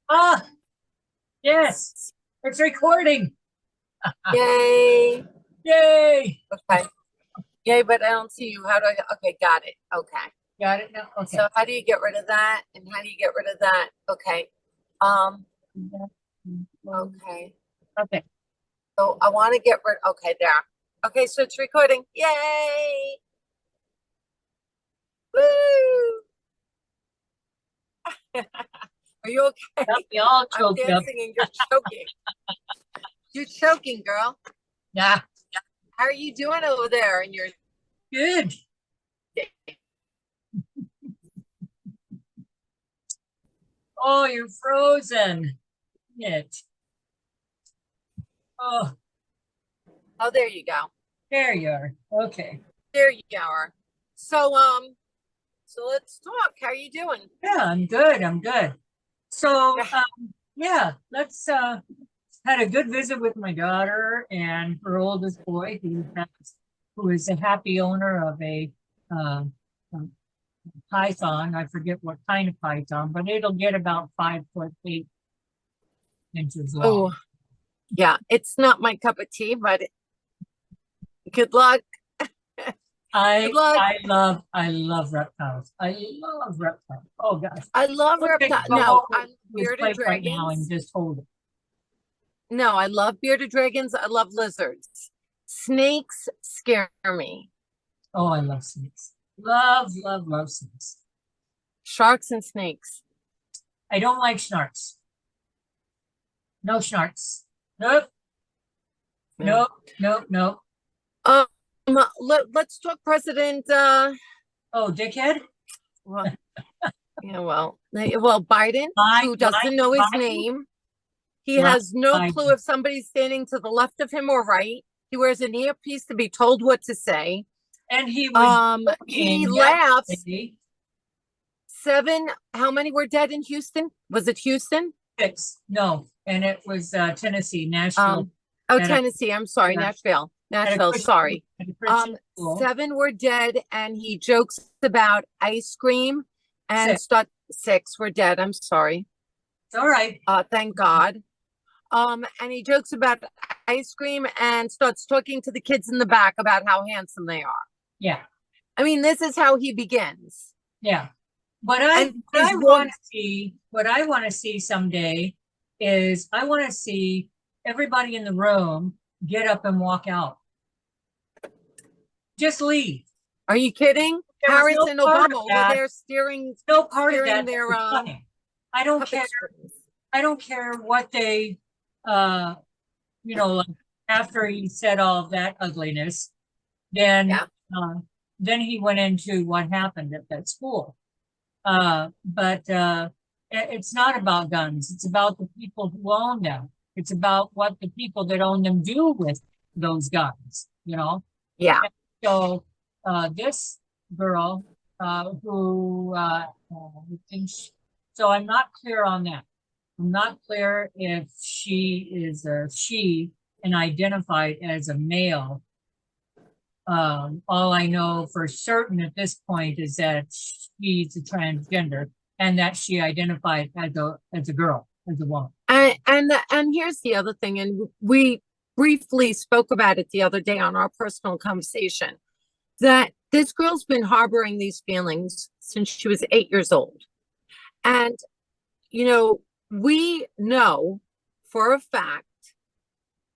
Ah, yes, it's recording. Yay. Yay! Okay. Yay, but I don't see you. How do I, okay, got it. Okay. Got it now? Okay. So how do you get rid of that? And how do you get rid of that? Okay. Um, okay. Okay. So I want to get rid, okay, there. Okay, so it's recording. Yay. Woo. Are you okay? Got me all I'm choked up. dancing and you're choking. You're choking, girl. Yeah, How are you doing over there? And you're good. Oh, you're frozen. It. Oh, oh, there you go. there you are. Okay. There you are. So so let's talk. How are you doing? Yeah, I'm good. I'm good. So, Yeah. yeah, let's had a good visit with my daughter and her oldest boy, who is a happy owner of uh, a python. I forget what kind of python, but it'll get about 5 foot 8 inches long. Oh, yeah. It's not my cup of tea, but good luck. Good luck. I love reptiles. I love reptiles. Oh gosh. I love Okay, reptile. go No, over I'm to his bearded plate right now and dragons. just hold it. No, I love bearded dragons. I love lizards. Snakes scare me. Oh, I love snakes. Love, love, love snakes. Sharks and snakes. I don't like sharks. No sharks. Nope, Yeah. nope, nope, nope. Um, let's talk President. Oh, dickhead. Well, yeah, well, Biden, Lie, who lie, doesn't know his lying, name. He lie, has no lie. clue if somebody's standing to the left of him or right. He wears an earpiece to be told what to say. And he was He joking laughs. yesterday. Seven, how many were dead in Houston? Was it Houston? 6. No, and it was Tennessee, Nashville, Um, oh, at a Tennessee. I'm sorry, yeah, Nashville. at a Nashville, sorry. Christian school. Seven were dead, and he jokes about ice cream, and 6. start six were dead. I'm sorry. It's all right. Thank God. And he jokes about ice cream and starts talking to the kids in the back about how handsome they are. Yeah, I mean, this is how he begins. yeah. And What his I one, want to see, what I want to see someday is I want to see everybody in the room get up and walk out. Just leave. are you kidding? There was Harris no and part of Obama over that. there steering No part of steering that their was funny. I don't care. puppet strings. I don't care what they, uh, like after he said all of that ugliness, then, Yeah. uh, then he went into what happened at that school. But it's not about guns. It's about the people who own them. It's about what the people that own them do with those guns. Yeah. So this girl who thinks, so I'm not clear on that. I'm not clear if she is a she and identified as a male. All I know for certain at this point is that she's a transgender and that she identified as a girl, as a woman. And here's the other thing, and we briefly spoke about it the other day on our personal conversation, that this girl's been harboring these feelings since she was 8 years old. And, we know for a fact,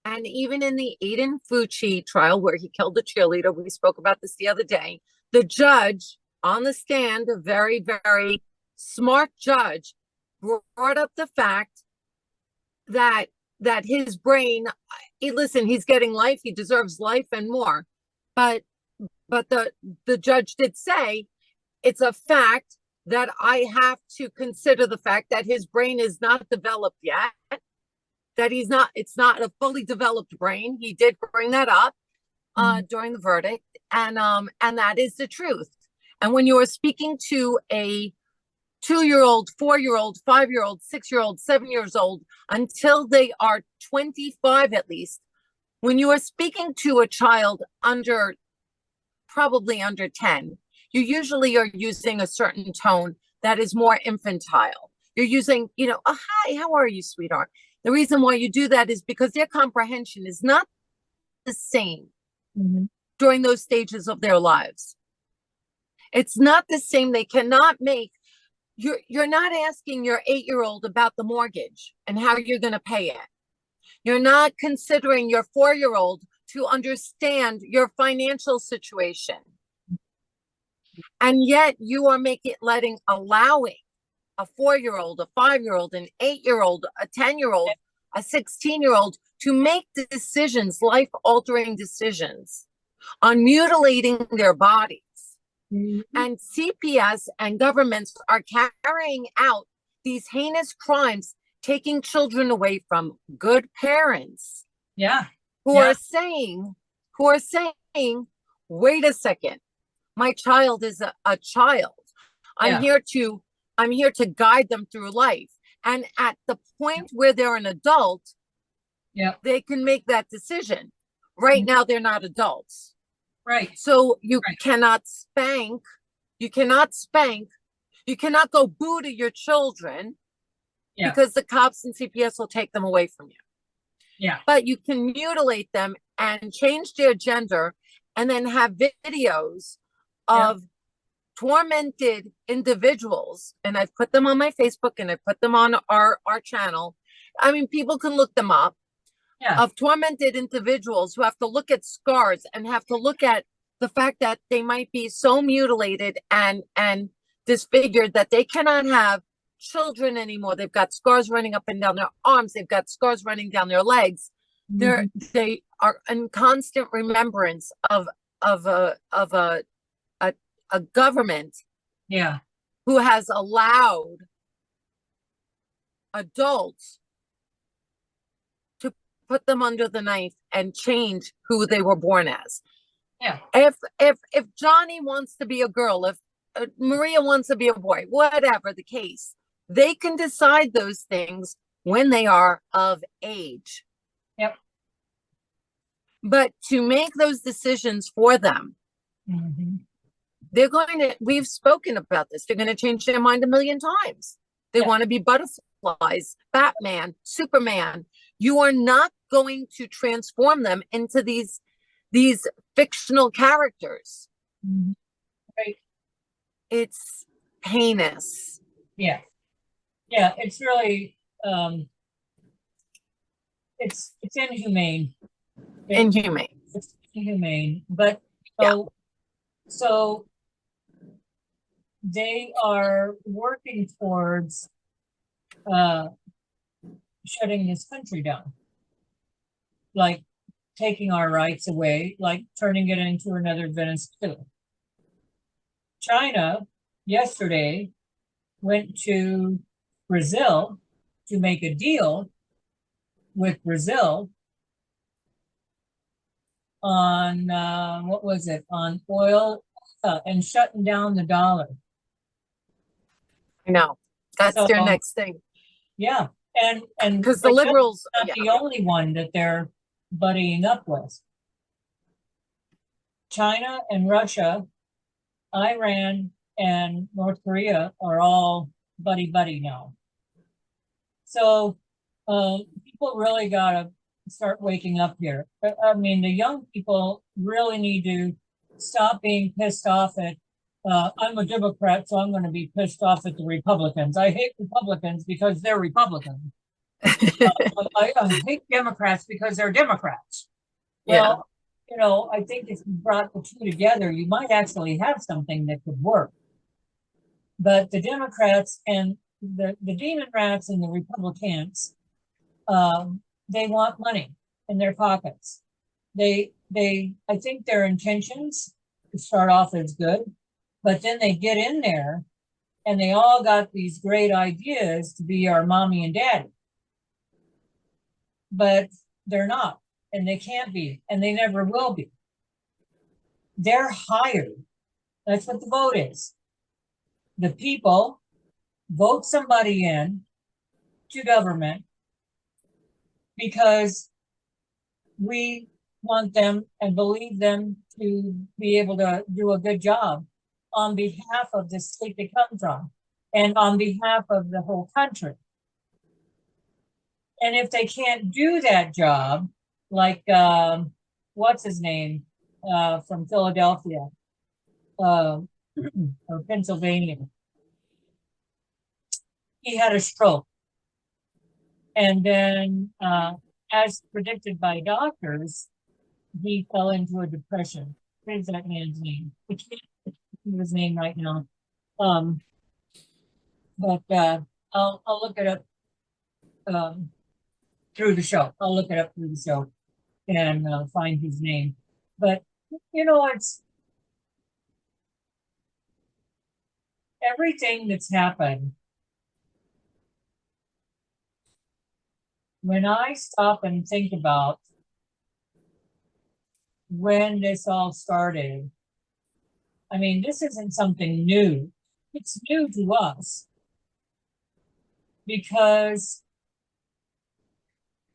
and even in the Aiden Fucci trial where he killed the cheerleader, we spoke about this the other day, the judge on the stand, a very, very smart judge, brought up the fact that his brain, listen, he's getting life, he deserves life and more. But the judge did say it's a fact that I have to consider the fact that his brain is not developed yet, that it's not a fully developed brain. He did bring that up during the verdict, and that is the truth. And when you are speaking to a 2-year old, 4-year old, 5-year old, 6-year old, 7 years old, until they are 25 at least, when you are speaking to a child probably under 10, you usually are using a certain tone that is more infantile. You're using, oh, hi, how are you, sweetheart? The reason why you do that is because their comprehension is not the same Mhm. during those stages of their lives. It's not the same. They cannot make, you're not asking your 8-year-old about the mortgage and how you're going to pay it. You're not considering your 4-year-old to understand your financial situation. And yet you are allowing a 4-year-old, a 5-year-old, an 8-year-old, a 10-year-old, a 16-year-old to make decisions, life altering decisions on mutilating their bodies. Mhm. And CPS and governments are carrying out these heinous crimes, taking children away from good parents Yeah. who Yeah. are saying, wait a second, my child is a child. I'm Yeah. here to guide them through life. And at the point where they're an adult, Yeah. they can make that decision. Right now, they're not adults. Right. So you Right. cannot spank. You cannot spank. You cannot go boo to your children Yeah. because the cops and CPS will take them away from you. Yeah. But you can mutilate them and change their gender and then have videos Yeah. of tormented individuals. And I've put them on my Facebook and I put them on our channel. I mean, people can look them up. Yeah. Of tormented individuals who have to look at scars and have to look at the fact that they might be so mutilated and disfigured that they cannot have children anymore. They've got scars running up and down their arms. They've got scars running down their legs. Mhm. They are in constant remembrance of a government Yeah. who has allowed adults to put them under the knife and change who they were born as. Yeah. If Johnny wants to be a girl, if Maria wants to be a boy, whatever the case, they can decide those things when they are of age. Yep. But to make those decisions for them, Mhm. we've spoken about this, they're going to change their mind a million times. They Yeah. want to be butterflies, Batman, Superman. You are not going to transform them into these fictional characters. Mhm. Right. It's heinous. Yeah. Yeah. It's really, it's inhumane. Inhumane. It's inhumane. But Yeah. so they are working towards shutting this country down, like taking our rights away, like turning it into another Venezuela. China yesterday went to Brazil to make a deal with Brazil on what was it, on oil and shutting down the dollar. I know. That's So their next thing. yeah, and Because the Brazil's liberals, not yeah, the only one that they're buddying up with. China and Russia, Iran and North Korea are all buddy now. So people really gotta start waking up here. I mean, the young people really need to stop being pissed off at. I'm a Democrat, so I'm going to be pissed off at the Republicans. I hate Republicans because they're Republicans. I hate Democrats because they're Democrats. yeah, Well, I think if you brought the two together, you might actually have something that could work. But the Democrats and the demon rats and the Republicans, they want money in their pockets. I think their intentions start off as good, but then they get in there and they all got these great ideas to be our mommy and daddy. But they're not, and they can't be, and they never will be. They're hired. That's what the vote is. The people vote somebody in to government because we want them and believe them to be able to do a good job on behalf of the state they come from. and on behalf of the whole country. And if they can't do that job, like, what's his name, from Philadelphia, or Pennsylvania, he had a stroke. And then, as predicted by doctors, he fell into a depression. What is that man's name? I can't think of his name right now. But I'll look it up through the show. I'll look it up through the show and find his name. But it's everything that's happened. When I stop and think about when this all started, I mean, this isn't something new. It's new to us because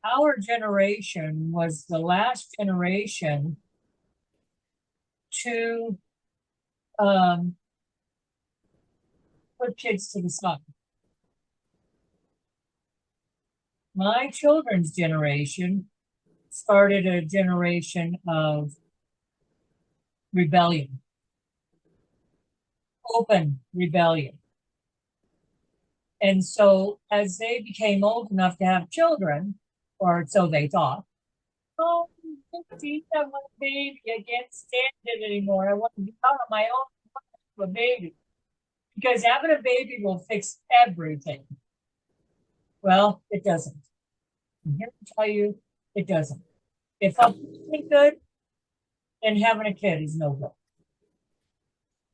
our generation was the last generation to put kids to the side. My children's generation started a generation of rebellion, open rebellion. And so as they became old enough to have children, or so they thought, oh, geez, I want a baby. I can't stand it anymore. I want to be out on my own. I want to have a baby. Because having a baby will fix everything. Well, it doesn't. I'm here to tell you, it doesn't. If I'm good, then having a kid is no good.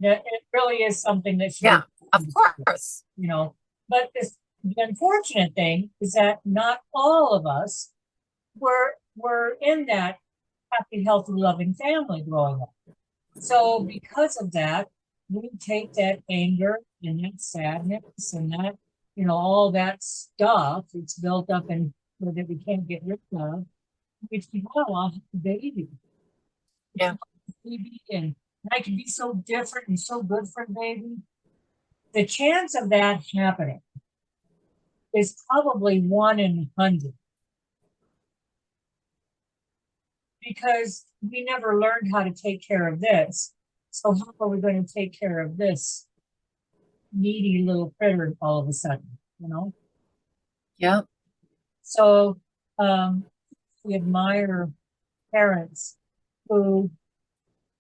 It really is something that should, Yeah, of course. But the unfortunate thing is that not all of us were in that happy, healthy, loving family growing up. So because of that, we take that anger and that sadness and that, all that stuff that's built up and that we can't get rid of. Which I'll have a baby. Yeah. Baby, and I can be so different and so good for a baby. The chance of that happening is probably 1 in 100. Because we never learned how to take care of this. So how are we going to take care of this needy little critter all of a sudden, Yeah. So we admire parents who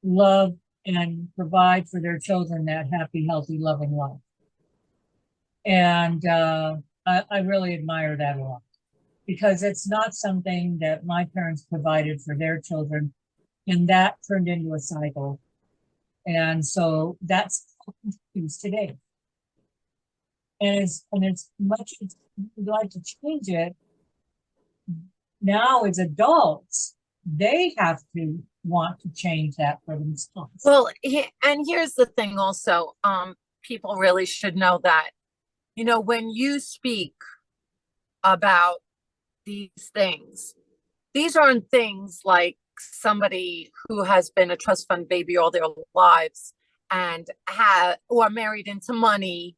love and provide for their children that happy, healthy, loving life. And I really admire that a lot because it's not something that my parents provided for their children, and that turned into a cycle. And so that's what continues today. And it's much as we'd like to change it. Now as adults, they have to want to change that for themselves. Well, and here's the thing also, people really should know that, when you speak about these things, these aren't things like somebody who has been a trust fund baby all their lives and or married into money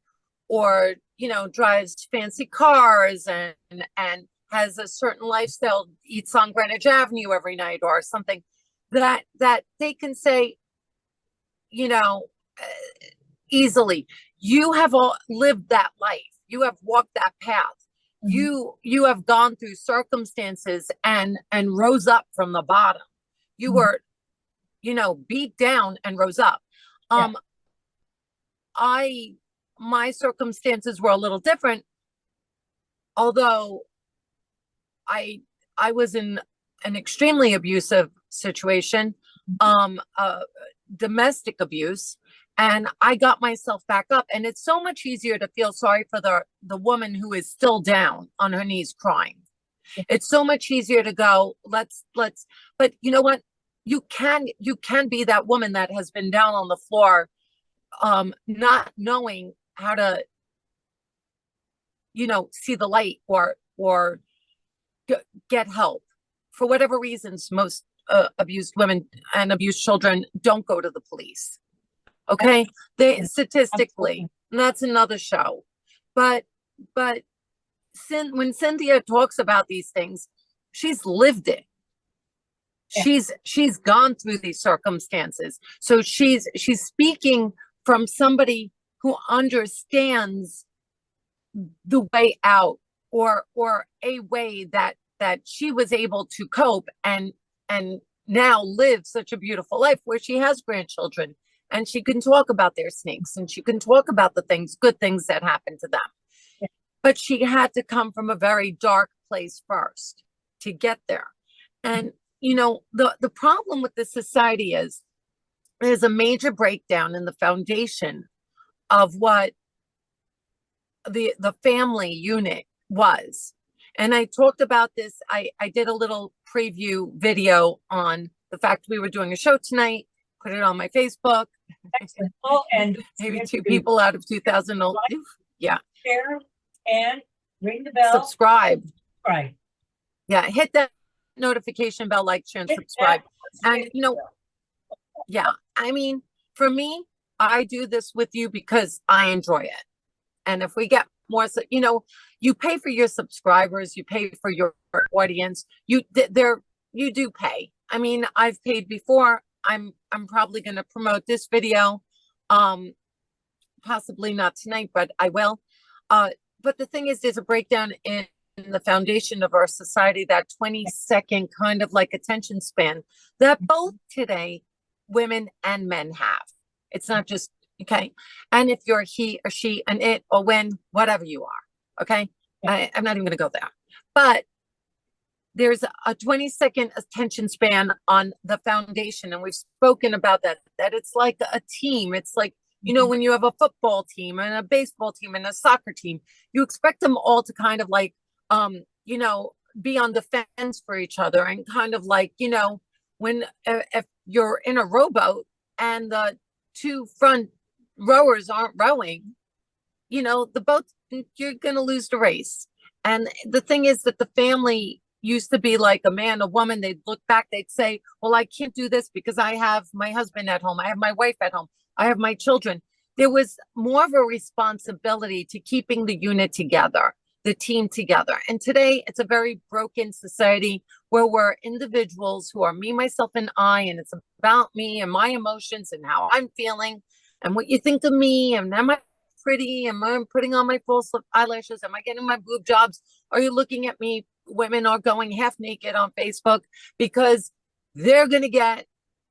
or, drives fancy cars and has a certain lifestyle, eats on Greenwich Avenue every night or something that they can say, easily, you have all lived that life. You have walked that path. Mm-hmm. You have gone through circumstances and rose up from the bottom. You mm-hmm. were, beat down and rose up. Yeah. My circumstances were a little different, although I was in an extremely abusive situation, domestic abuse, and I got myself back up. And it's so much easier to feel sorry for the woman who is still down on her knees crying. It's so much easier to go, let's, but you know what? You can be that woman that has been down on the floor, not knowing how to, see the light or get help. For whatever reasons, most abused women and abused children don't go to the police. Okay, they Yeah, statistically, absolutely. and that's another show. But but when Cynthia talks about these things, she's lived it. Yeah. She's gone through these circumstances. So she's speaking from somebody who understands the way out, or a way that she was able to cope and now live such a beautiful life where she has grandchildren and she can talk about their snakes and she can talk about the good things that happened to them. Yeah. But she had to come from a very dark place first to get there. And the problem with the society is there's a major breakdown in the foundation of what the family unit was. And I talked about this. I did a little preview video on the fact we were doing a show tonight, put it on my Facebook. Excellent. Oh, and Maybe two people out of 2,000. Yeah. Share and ring the bell. Subscribe. Right. Yeah. Hit that notification bell, like, share, and subscribe. And yeah, I mean, for me, I do this with you because I enjoy it. And if we get more, you pay for your subscribers, you pay for your audience, you do pay. I mean, I've paid before. I'm probably going to promote this video. Possibly not tonight, but I will. But the thing is, there's a breakdown in the foundation of our society, that 20-second kind of like attention span that both today women and men have. It's not just okay. And if you're he or she, an it or when, whatever you are, okay. I'm not even going to go there. But there's a 20-second attention span on the foundation, and we've spoken about that it's like a team. It's like, when you have a football team and a baseball team and a soccer team, you expect them all to kind of like be on the fence for each other, and kind of like, when if you're in a rowboat and the two front rowers aren't rowing, the boat, you're going to lose the race. And the thing is that the family used to be like a man, a woman. They'd look back, they'd say, well, I can't do this because I have my husband at home, I have my wife at home, I have my children. There was more of a responsibility to keeping the unit together, the team together. And today it's a very broken society where we're individuals who are me, myself, and I, and it's about me and my emotions and how I'm feeling and what you think of me. And am I pretty? Am I putting on my false eyelashes? Am I getting my boob jobs? Are you looking at me? Women are going half naked on Facebook because they're going to get,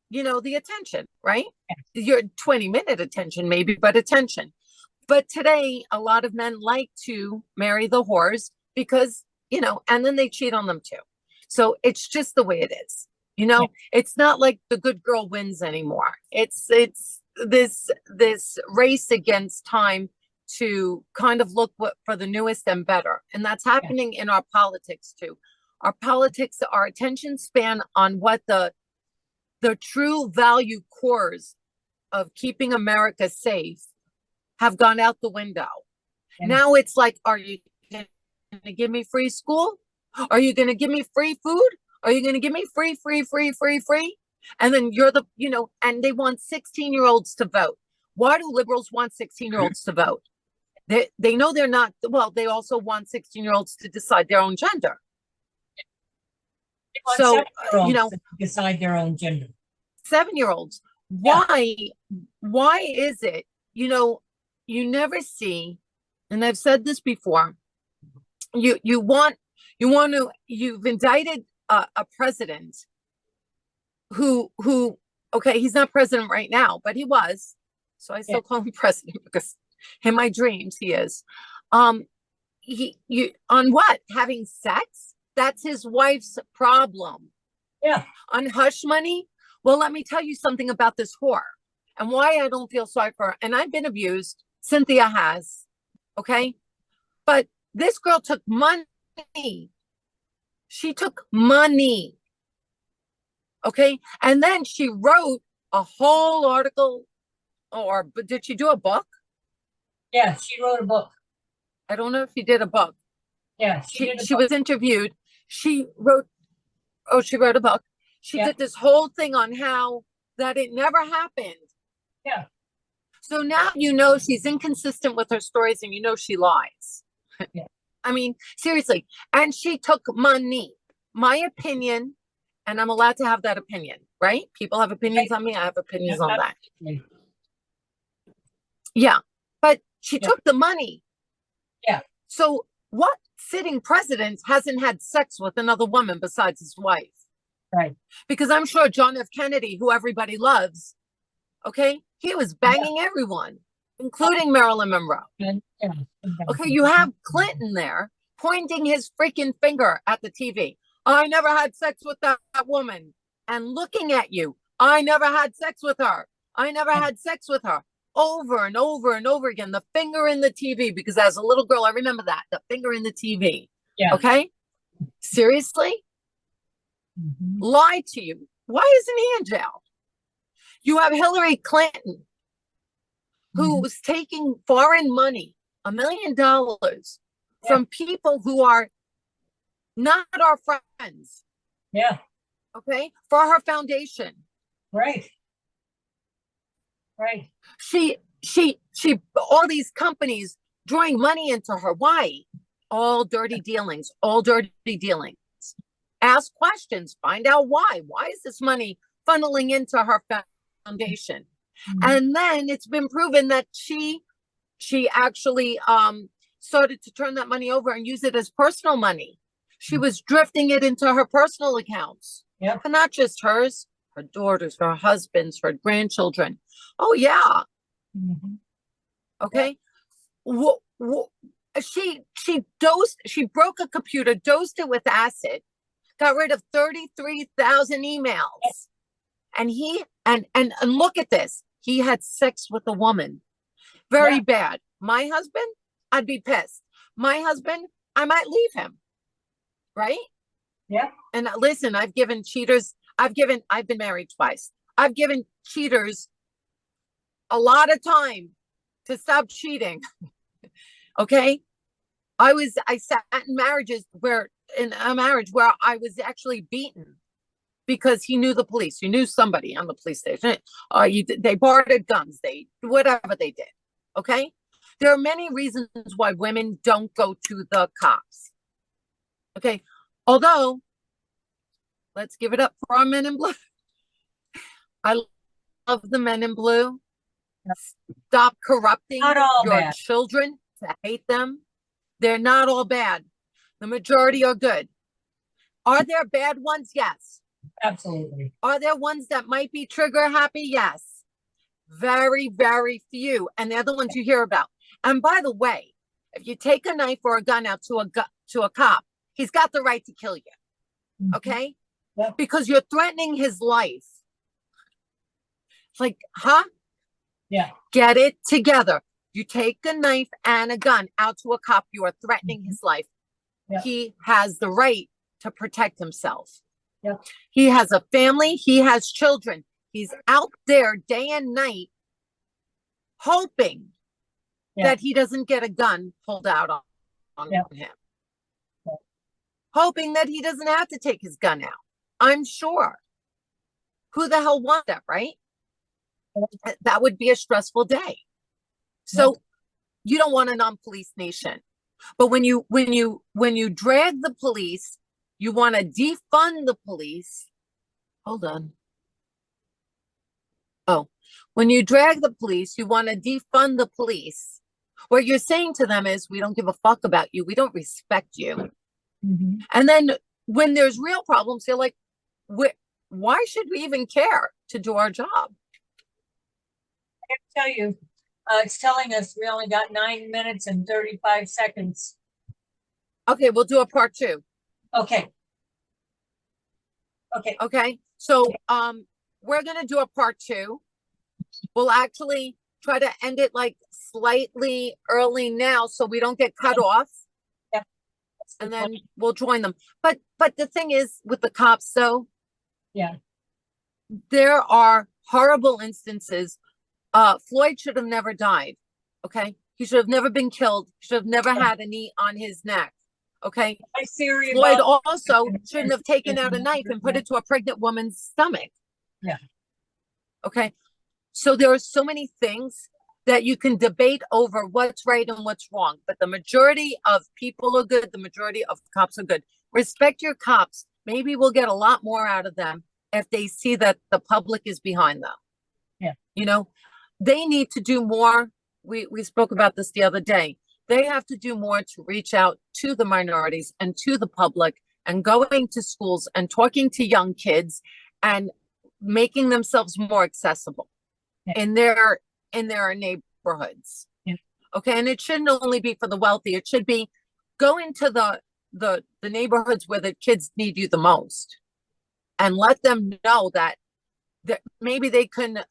the attention, right? Your 20-minute attention, maybe, but attention. But today, a lot of men like to marry the whores because, and then they cheat on them too. So it's just the way it is. It's not like the good girl wins anymore. It's this race against time to kind of look for the newest and better. And that's happening in our politics too. Our politics, our attention span on what the true value cores of keeping America safe have gone out the window. Yeah. Now it's like, are you going to give me free school? Are you going to give me free food? Are you going to give me free? And then you're and they want 16-year-olds to vote. Why do liberals want 16-year-olds to vote? They know they're not, well, they also want 16-year-olds to decide their own gender. So, decide their own gender. 7-year-olds. Why is it, you never see, and I've said this before, you've indicted a president who, okay, he's not president right now, but he was. So I still call him president because in my dreams he is. You on what? Having sex? That's his wife's problem. Yeah. On hush money? Well, let me tell you something about this whore and why I don't feel sorry for her. And I've been abused. Cynthia has. Okay. But this girl took money. She took money. Okay. And then she wrote a whole article, or did she do a book? Yeah, she wrote a book. I don't know if she did a book. Yeah, she was interviewed. She wrote a book. She did this whole thing on how that it never happened. Yeah. So now you know she's inconsistent with her stories and you know she lies. Yeah. I mean, seriously. And she took money. My opinion, and I'm allowed to have that opinion, right? People have opinions on me. I have opinions on that. Absolutely. Yeah. But she Yeah. took the money. Yeah. So what sitting president hasn't had sex with another woman besides his wife? Right. Because I'm sure John F. Kennedy, who everybody loves, okay, he was banging everyone, including Marilyn Monroe. And, yeah. Okay, you have Clinton there pointing his freaking finger at the TV. I never had sex with that woman. And looking at you, I never had sex with her. I never had sex with her. Over and over and over again, the finger in the TV, because as a little girl, I remember that, the finger in the TV. Yeah. Okay? Seriously? Mhm. Lied to you. Why isn't he in jail? You have Hillary Clinton, who was taking foreign money, $1 million, from people who are not our friends, Yeah. okay, for her foundation. Right. Right. She, all these companies drawing money into her. Why? All dirty dealings, all dirty dealings. Ask questions, find out why. Why is this money funneling into her foundation? Mhm. And then it's been proven that she actually started to turn that money over and use it as personal money. She was drifting it into her personal accounts. Yep. But not just hers, her daughters, her husbands, her grandchildren. Oh yeah. Mhm. Okay. She broke a computer, dosed it with acid, got rid of 33,000 emails. And and look at this. He had sex with a woman. Very bad. My husband, I'd be pissed. My husband, I might leave him. Right? Yeah. And listen, I've been married twice. I've given cheaters a lot of time to stop cheating. Okay? I sat in in a marriage where I was actually beaten because he knew the police. He knew somebody on the police station. They bartered guns. Whatever they did. Okay? There are many reasons why women don't go to the cops. Okay? Although, let's give it up for our men in blue. I love the men in blue. Stop corrupting Not all your bad. children to hate them. They're not all bad. The majority are good. Are there bad ones? Yes. Absolutely. Are there ones that might be trigger happy? Yes. Very, very few. And they're the ones you hear about. And by the way, if you take a knife or a gun out to a cop, he's got the right to kill you. Mhm. Okay? Yeah. Because you're threatening his life. Like, huh? Yeah. Get it together. You take a knife and a gun out to a cop, you are threatening his life. Yeah. He has the right to protect himself. Yeah. He has a family, he has children. He's out there day and night hoping that he doesn't get a gun pulled out on him. Yeah. Hoping that he doesn't have to take his gun out. I'm sure. Who the hell wants that, right? That would be a stressful day. So you don't want a non-police nation. But when you drag the police, you want to defund the police. Hold on. Oh, when you drag the police, you want to defund the police. What you're saying to them is, we don't give a fuck about you. We don't respect you. Mhm. And then when there's real problems, they're like, why should we even care to do our job? I have to tell you, it's telling us we only got 9 minutes and 35 seconds. Okay, we'll do a part 2. Okay. Okay. Okay. So we're gonna do a part 2. We'll actually try to end it like slightly early now so we don't get cut off. Yeah. And then we'll join them. But the thing is with the cops though, yeah, there are horrible instances. Floyd should have never died. Okay. He should have never been killed. He should have never had a knee on his neck. Okay. my theory Floyd about also shouldn't have taken out a knife and put it to a pregnant woman's stomach. Yeah. Okay. So there are so many things that you can debate over what's right and what's wrong, but the majority of people are good. The majority of cops are good. Respect your cops. Maybe we'll get a lot more out of them if they see that the public is behind them. Yeah. You know, they need to do more. We spoke about this the other day. They have to do more to reach out to the minorities and to the public and going to schools and talking to young kids and making themselves more accessible Yeah. in their neighborhoods. Yeah. Okay. And it shouldn't only be for the wealthy. It should be go into the neighborhoods where the kids need you the most and let them know that maybe they can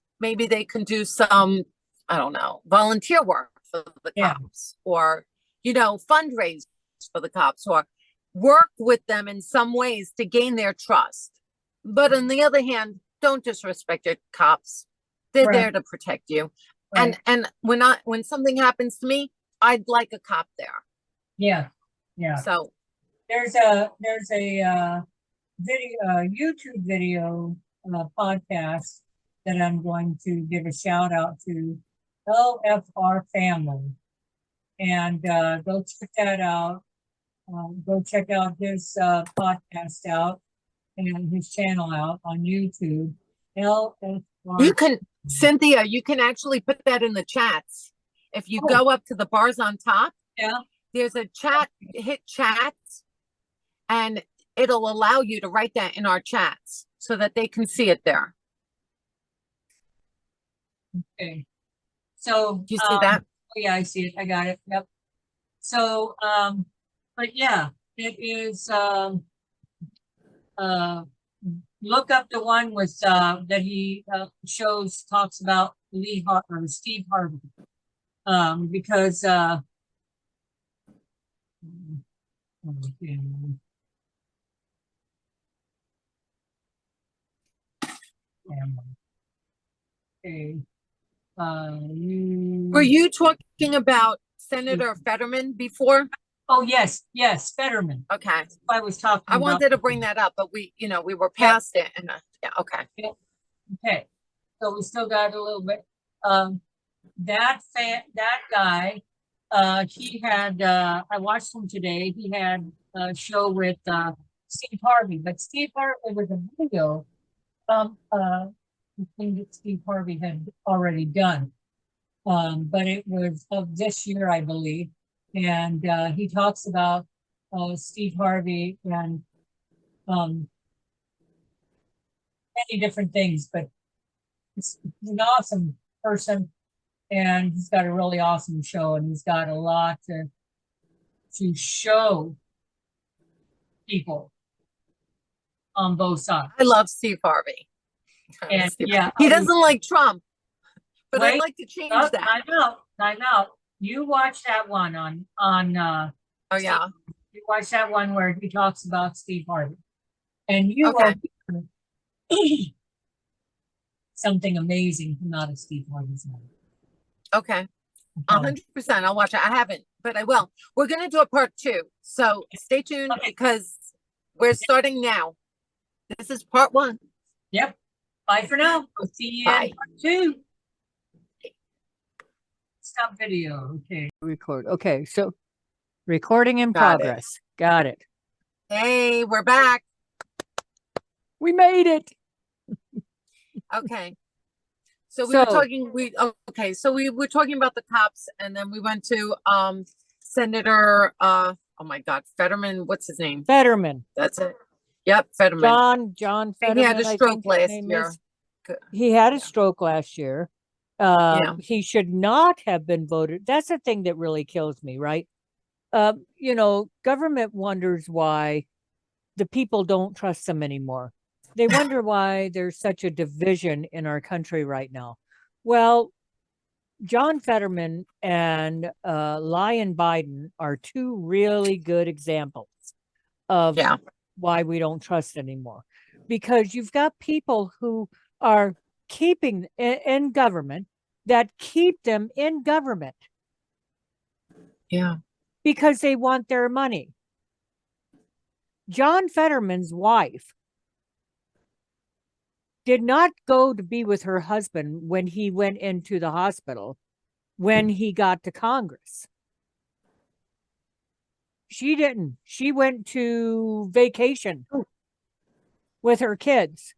do some, I don't know, volunteer work for the Yeah. cops or, fundraise for the cops or work with them in some ways to gain their trust. But on the other hand, don't disrespect your cops. They're Right. there to protect you. Right. And when something happens to me, I'd like a cop there. Yeah. Yeah. So There's a video, YouTube video, podcast that I'm going to give a shout out to, LFR Family, and go check that out. Go check out his podcast out and his channel out on YouTube. you can, Cynthia, you can actually put that in the chats. If you Oh. go up to the bars on top, Yeah. there's a chat, hit chat, and it'll allow you to write that in our chats so that they can see it there. Okay. So, Do you see that? oh, yeah, I see it. I got it. Yep. So, but yeah, it is, look up the one with, that he, talks about Steve Harvey. Because, okay. Okay. Were you talking about Senator Fetterman before? Oh, yes, Fetterman. Okay. I was talking I about. wanted to bring that up, but we were past it. And yeah, okay. Okay, so we still got a little bit. That guy, he had, I watched him today. He had a show with Steve Harvey, but Steve Harvey was a video, thing that Steve Harvey had already done. But it was of this year, I believe. And he talks about Steve Harvey and many different things, but he's an awesome person and he's got a really awesome show and he's got a lot to show people on both sides. I love Steve Harvey. And yeah, he doesn't like Trump, but I'd Wait, like to change oh, that. time out. You watch that one on Oh yeah. you watch that one where he talks about Steve Harvey. And you Okay. will something amazing come out of Steve Harvey's mouth. Okay. I'm telling 100%. I'll watch it. I haven't, but I will. We're gonna do a part 2. So stay tuned Okay. because we're starting now. This is part 1. you. Yep. Bye for now. We'll see you Bye. in part 2. Stop video. Okay. Record. Okay, so recording in Got it. progress. Got it. Hey, we're back. We made it. Okay. So we were So- talking, so we were talking about the cops and then we went to Senator oh my God, Fetterman, what's his name? Fetterman. That's it. Yep, Fetterman. John And Fetterman. he had a I stroke think his last name year. is. He had a stroke last year. Yeah. He should not have been voted. That's the thing that really kills me, right? Government wonders why the people don't trust them anymore. They wonder why there's such a division in our country right now. Well, John Fetterman and Lion Biden are 2 really good examples of Yeah. why we don't trust anymore. Because you've got people who are keeping in government that keep them in government Yeah. because they want their money. John Fetterman's wife did not go to be with her husband when he went into the hospital when he got to Congress. She didn't. She went to vacation with her kids.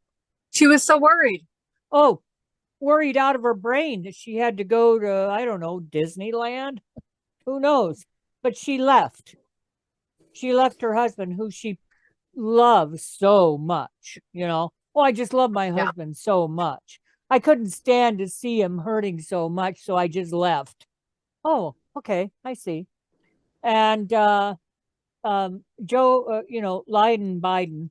She was so worried. Oh, worried out of her brain that she had to go to, I don't know, Disneyland. Who knows? But she left. She left her husband, who she loves so much, you know. Oh, I just love my Yeah. husband so much. I couldn't stand to see him hurting so much, so I just left. Oh, okay, I see. And Joe, Lyden Biden,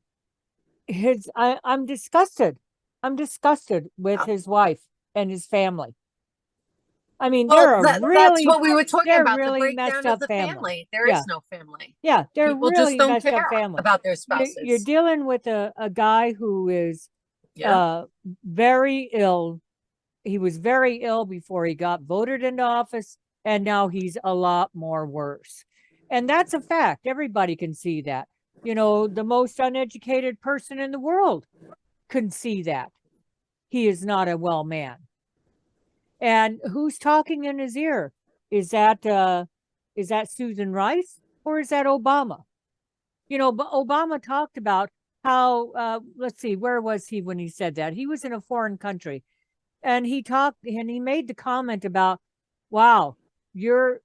I'm disgusted. I'm disgusted with Yeah. his wife and his family. I mean, Well, they're a that's really, what we were talking they're about, the really messed breakdown of up the family. family. There is Yeah. no family. yeah, they're People just really don't messed up care family. about their You're spouses. dealing with a guy who is Yeah. very ill. He was very ill before he got voted into office, and now he's a lot more worse. And that's a fact. Everybody can see that. You know, the most uneducated person in the world can see that. He is not a well man. And who's talking in his ear? Is that Susan Rice or is that Obama? You know, but Obama talked about how let's see, where was he when he said that? He was in a foreign country, and he made the comment about, wow, you've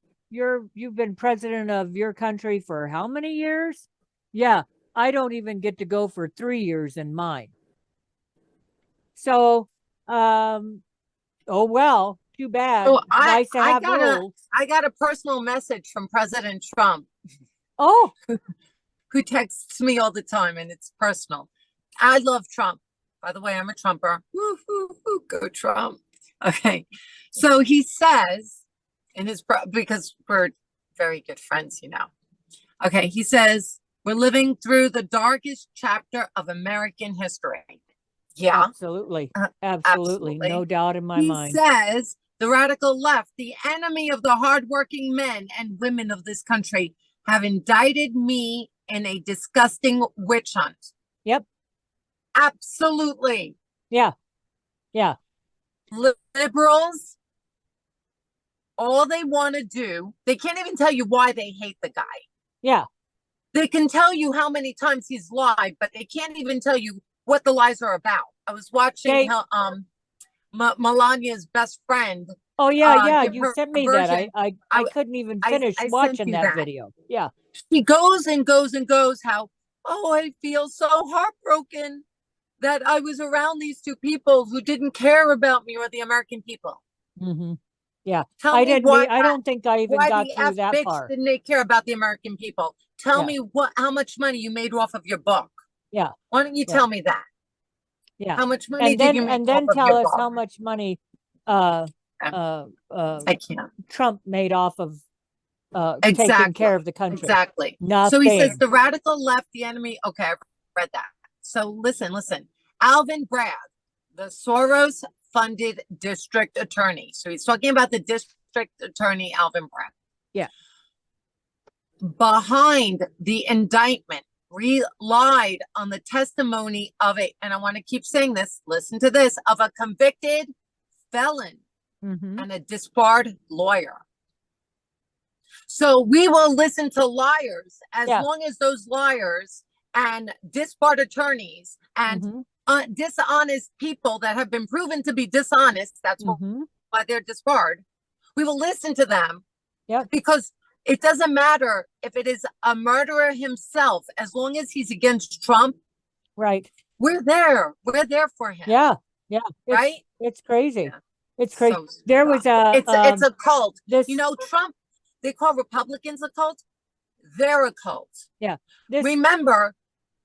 been president of your country for how many years? Yeah, I don't even get to go for 3 years in mine. So, oh well, too bad. So Nice to have rules. I got a personal message from President Trump, Oh, who texts me all the time, and it's personal. I love Trump. By the way, I'm a Trumper. Woo, woo, woo, go Trump. Okay. So he says in his, because we're very good friends, you know. Okay. He says, we're living through the darkest chapter of American history. Yeah. absolutely. Uh, Absolutely. No doubt in my He mind. says the radical left, the enemy of the hardworking men and women of this country, have indicted me in a disgusting witch hunt. Yep. Absolutely. Yeah. Yeah. Liberals, all they want to do, they can't even tell you why they hate the guy. Yeah. They can tell you how many times he's lied, but they can't even tell you what the lies are about. I was watching Melania's best friend. Oh yeah. give You her sent me version. that. I couldn't even finish I sent watching you that that. video. Yeah. She goes and goes and goes how, oh, I feel so heartbroken that I was around these two people who didn't care about me or the American people. Mm-hmm. Yeah. Tell I me didn't. why, I don't think I even why got the through F that bitch far. didn't they care about the American people? Tell Yeah. me how much money you made off of your book. Yeah. Why don't you Yeah. tell me that? Yeah. How much money And did then you make tell off of your us book? how much money I can't. Trump made off of taking Exactly. care of the country. Exactly. Nothing. So he says the radical left, the enemy. Okay, I read that. So listen. Alvin Bragg, the Soros funded district attorney. So he's talking about the district attorney, Alvin Bragg. Yeah. Behind the indictment, relied on the testimony of and I want to keep saying this, listen to this, of a convicted felon Mm-hmm. and a disbarred lawyer. So we will listen to liars as Yeah. long as those liars and disbarred attorneys and Mm-hmm. Dishonest people that have been proven to be dishonest, that's Mm-hmm. why they're disbarred. We will listen to them. Yep. Because it doesn't matter if it is a murderer himself, as long as he's against Trump. Right. We're there. We're there for him. Yeah. Yeah. Right? It's crazy. Yeah. It's crazy. So There was a it's a cult. this You know, Trump, they call Republicans a cult. They're a cult. this Remember,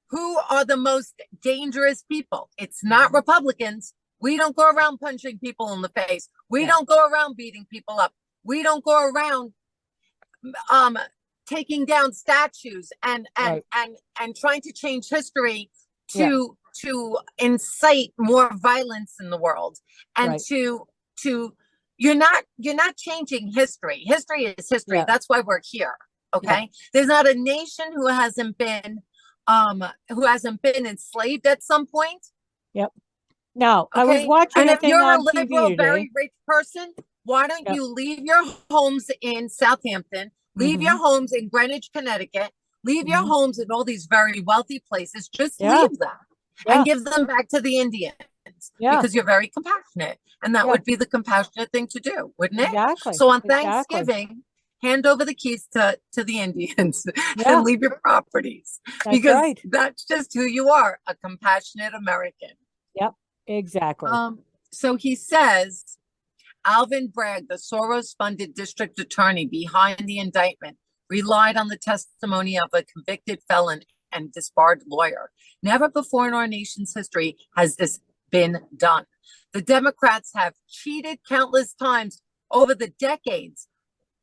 who are the most dangerous people? It's not Republicans. We don't go around punching people in the face. We Yeah. don't go around beating people up. We don't go around taking down statues and Right. and trying to change history to incite more violence in the world and Right. to you're not changing history. History is history. Yeah. That's why we're here. Okay. There's not a nation who hasn't been enslaved at some point. Now, I was Okay? watching And a if thing you're a on TV liberal, today. very rich person, Why don't Yep. you leave your homes in Southampton, leave your homes in Greenwich, Connecticut, leave your Mhm. homes in all these very wealthy places, just Yeah. leave them Yeah. and give them back to the Indians Yeah. because you're very compassionate. And that Yeah. would be the compassionate thing to do, wouldn't it? Exactly. So on Exactly. Thanksgiving, hand over the keys to the Indians Yeah. and leave your properties That's because right. that's just who you are, a compassionate American. Yep. Exactly. So he says, Alvin Bragg, the Soros-funded district attorney behind the indictment, relied on the testimony of a convicted felon and disbarred lawyer. Never before in our nation's history has this been done. The Democrats have cheated countless times over the decades,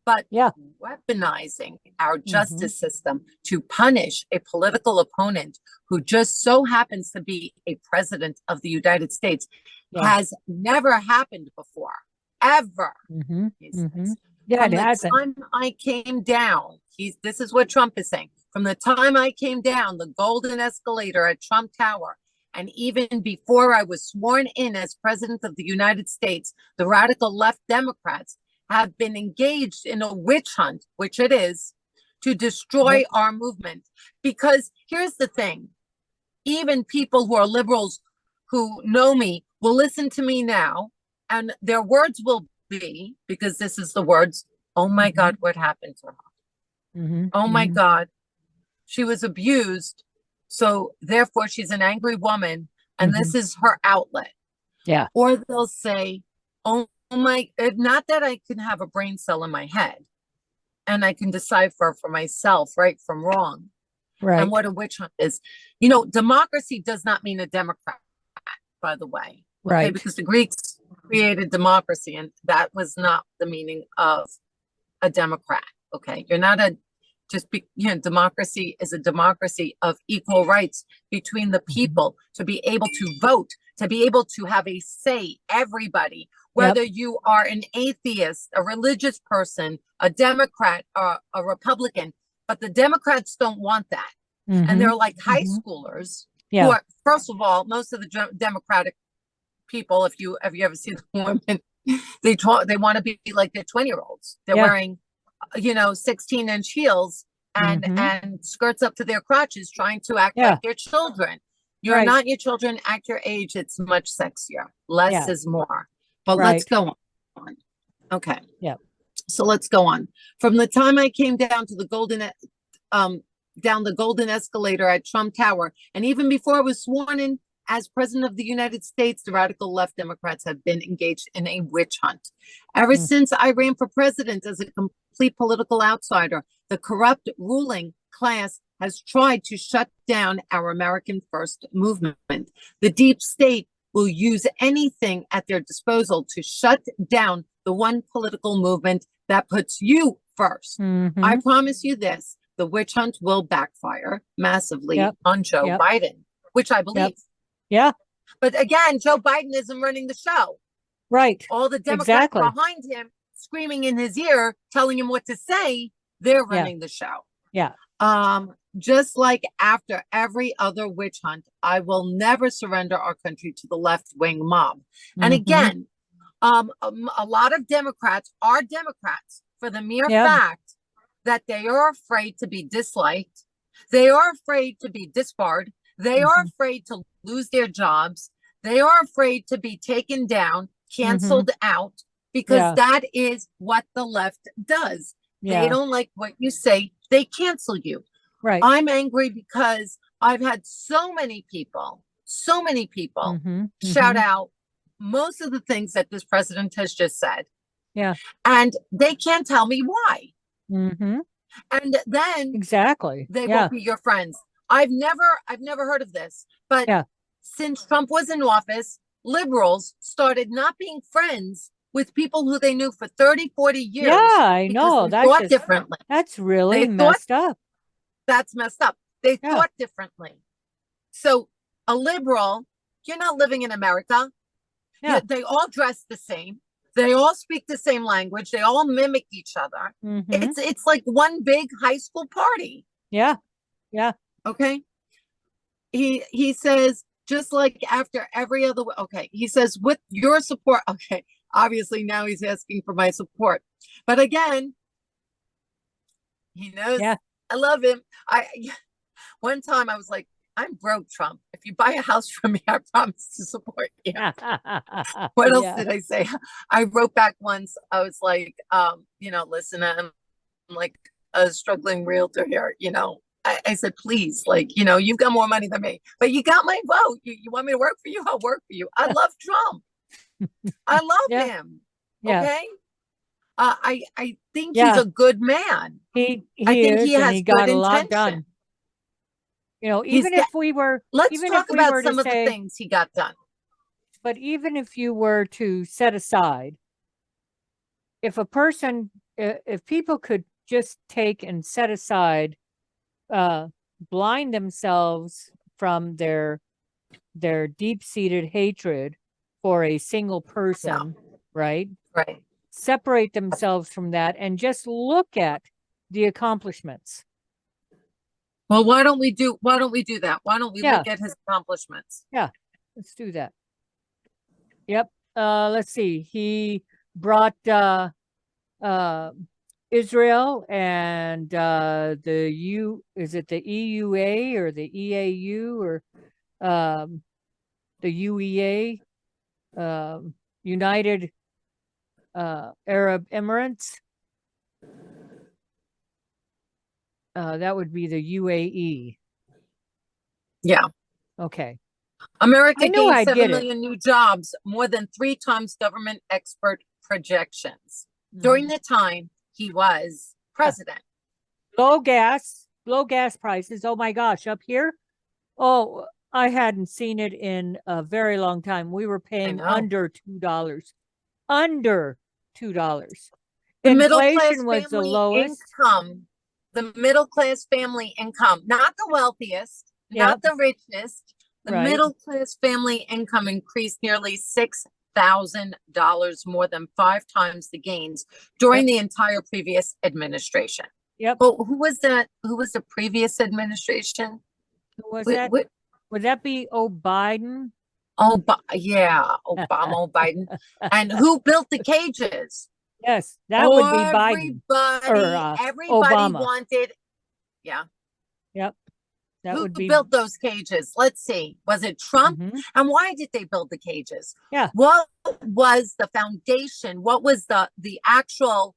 but Yeah. weaponizing our justice system to punish a political opponent who just so happens to be a president of the United States Yeah. has never happened before, ever. Mm-hmm. He says. Mm-hmm. Yeah, From it the hasn't. time I came down, this is what Trump is saying. From the time I came down the golden escalator at Trump Tower, and even before I was sworn in as president of the United States, the radical left Democrats have been engaged in a witch hunt, which it is, to destroy Yep. our movement. Because here's the thing, even people who are liberals who know me will listen to me now, and their words will be, because this is the words, oh my Mhm. God, what happened to her? Mm-hmm. Oh my God, she was abused. So therefore she's an angry woman and this is her outlet. Yeah. Or they'll say, oh my, not that I can have a brain cell in my head and I can decipher for myself right from wrong. Right. And what a witch hunt is. You know, democracy does not mean a Democrat, by the way. Okay, Right. because the Greeks created democracy and that was not the meaning of a Democrat. Okay, you're not a democracy is a democracy of equal rights between the people to be able to vote, to be able to have a say, everybody, whether you are an atheist, a religious person, a Democrat, or a Republican. But the Democrats don't want that. And they're like high schoolers Yeah. who are, first of all, most of the Democratic people, if you ever see the women, they want to be like their 20-year-olds. They're Yeah. wearing 16-inch heels and skirts up to their crotches, trying to act Yeah. like their children. You're Right. not your children, act your age. It's much sexier. Less Yeah. is more. But Right. let's go on. Okay. Yeah. So let's go on. From the time I came down to the golden escalator at Trump Tower, and even before I was sworn in as president of the United States, the radical left Democrats have been engaged in a witch hunt. Ever since I ran for president as a complete political outsider, the corrupt ruling class has tried to shut down our American First movement. The deep state will use anything at their disposal to shut down the one political movement that puts you first. I promise you this, the witch hunt will backfire massively Yep. on Joe Yep. Biden, which I believe. Yeah. But again, Joe Biden isn't running the show. Right. All the Democrats Exactly. behind him screaming in his ear, telling him what to say, they're running the show. Yeah. Just like after every other witch hunt, I will never surrender our country to the left-wing mob. And again, a lot of Democrats are Democrats for the mere fact that they are afraid to be disliked. They are afraid to be disbarred. They are afraid to lose their jobs. They are afraid to be taken down, canceled out, because that is what the left does. Yeah. They don't like what you say. They cancel you. Right. I'm angry because I've had so many people shout out most of the things that this president has just said. Yeah. And they can't tell me why. Mm-hmm. And then Exactly. they Yeah. won't be your friends. I've never heard of this, but since Trump was in office, liberals started not being friends with people who they knew for 30, 40 years. Yeah, I because know. they That's thought just, differently. that's really They thought- messed up. That's messed up. They Yeah. thought differently. So a liberal, you're not living in America. Yeah. They all dress the same. They all speak the same language. They all mimic each other. Mm-hmm. It's like one big high school party. Yeah. Okay. He says, just like after every other, okay. He says, with your support, okay. obviously now he's asking for my support. But again, he knows Yeah. I love him. One time I was like, I'm broke, Trump. If you buy a house from me, I promise to support you. What else Yeah. did I say? I wrote back once. I was like, listen, I'm like a struggling realtor here. I said, please, like, you've got more money than me, but you got my vote. You want me to work for you? I'll work for you. I love Trump. I love Yeah. him. Yeah. Okay. I think he's Yeah. a good man. He I think is, he and has he got good a lot intention. done. Even He's if we were, Let's even talk if we about were to some of the say, things he got done. but even if you were to set aside, if a person, if people could just take and set aside, blind themselves from their deep-seated hatred for a single person, right? Right. Separate themselves from that and just look at the accomplishments. Well, why don't we do that? Why don't we Yeah. look at his accomplishments? Let's do that. Yep. Let's see. He brought Israel and is it the EUA or the EAU or the UEA, United Arab Emirates. That would be the UAE. Yeah. Okay. America I knew gave I'd 7 get it. million new jobs, more than 3 times government expert projections during the time he was president. Low gas prices. Oh my gosh, up here. Oh, I hadn't seen it in a very long time. We were paying know. under $2. Under $2. The middle class Inflation was the family lowest. income, the middle class family income, not the wealthiest, not the richest. The Right. middle class family income increased nearly $6,000, more than 5 times the gains during the entire previous administration. Yep. Well, who was that? Who was the previous administration? Who was Wh- that? wh- Would that be Biden? yeah, Obama, Biden. And who built the cages? Yes, that would be Biden. Everybody Obama. wanted. Yeah. Yep. That Who would be built those cages? Let's see. Was it Trump? Mhm. And why did they build the cages? Yeah. What was the foundation? What was the actual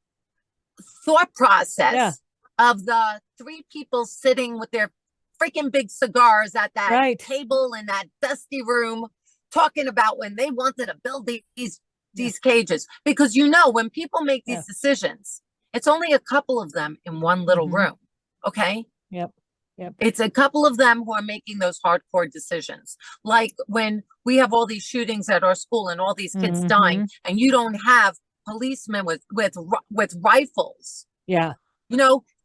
thought process of the 3 people sitting with their freaking big cigars at that Right. table in that dusty room, talking about when they wanted to build these cages? Because when people make these decisions, it's only a couple of them in one little Mhm. room. Okay. Yep. It's a couple of them who are making those hardcore decisions. Like when we have all these shootings at our school and all these kids dying, and you don't have policemen with rifles, Yeah.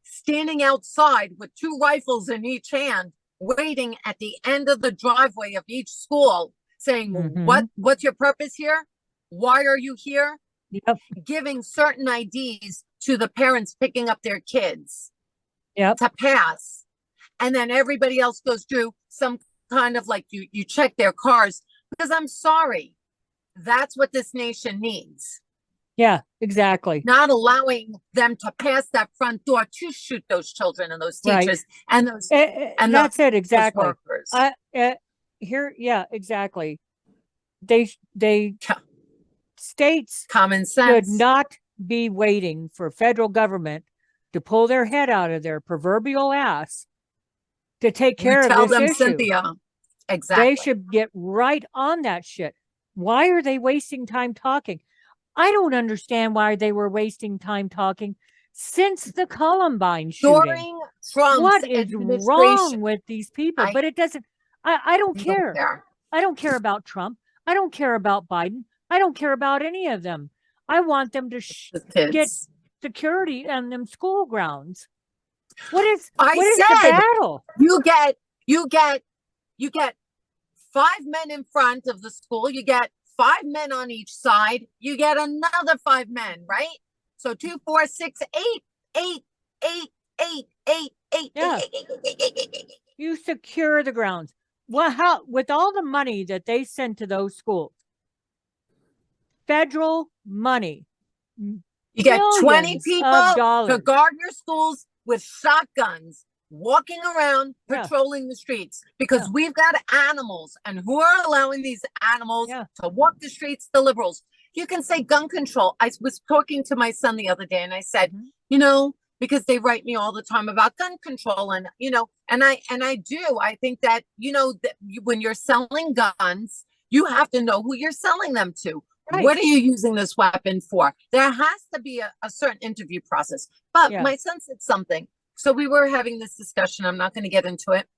standing outside with 2 rifles in each hand, waiting at the end of the driveway of each school, saying, Mhm. what's your purpose here? Why are you here? Yep. Giving certain IDs to the parents picking up their kids Yep. to pass. And then everybody else goes through some kind of like you check their cars, because I'm sorry, that's what this nation needs. Yeah, exactly. Not allowing them to pass that front door to shoot those children and those Right. teachers and those And that's it, those exactly. workers. Exactly. They Co- states Common should sense. not be waiting for federal government to pull their head out of their proverbial ass to take care Tell of this them, issue. Cynthia. Exactly. They should get right on that shit. Why are they wasting time talking? I don't understand why they were wasting time talking since the Columbine shooting. During Trump's What is wrong administration. with these people? But it doesn't, I don't I don't care. care. I don't care about Trump. I don't care about Biden. I don't care about any of them. I want them to The kids. get security on them school grounds. What is I the said battle? you get 5 men in front of the school. You get 5 men on each side. You get another 5 men, right? So 2, 4, 6, 8, 8, 8, 8, 8, 8, Yeah. 8. You secure the grounds. Well, how, with all the money that they send to those schools, federal money. You get 20 Billions people of to dollars. guard your schools with shotguns, walking around, Yeah. patrolling the streets because Yeah. we've got animals. And who are allowing these animals Yeah. to walk the streets? The liberals. You can say gun control. I was talking to my son the other day and I said, Mhm. you know, because they write me all the time about gun control and, you know, and I do. I think that, you know, that when you're selling guns, you have to know who you're selling them to. Right. What are you using this weapon for? There has to be a certain interview process. But Yeah. my son said something. So we were having this discussion. I'm not going to get into it.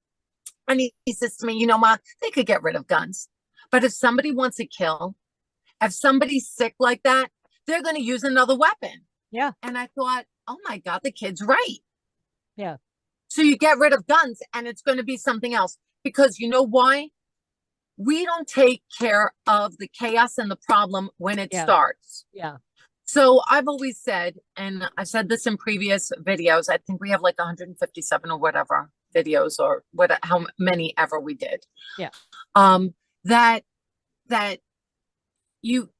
And he says to me, you know, Ma, they could get rid of guns. But if somebody wants to kill, if somebody's sick like that, they're going to use another weapon. Yeah. And I thought, oh my God, the kid's right. Yeah. So you get rid of guns and it's going to be something else. Because you know why? We don't take care of the chaos and the problem when it Yeah. starts. Yeah. So I've always said, and I've said this in previous videos, I think we have like 157 or whatever videos or what, how many ever we did. Yeah. That you,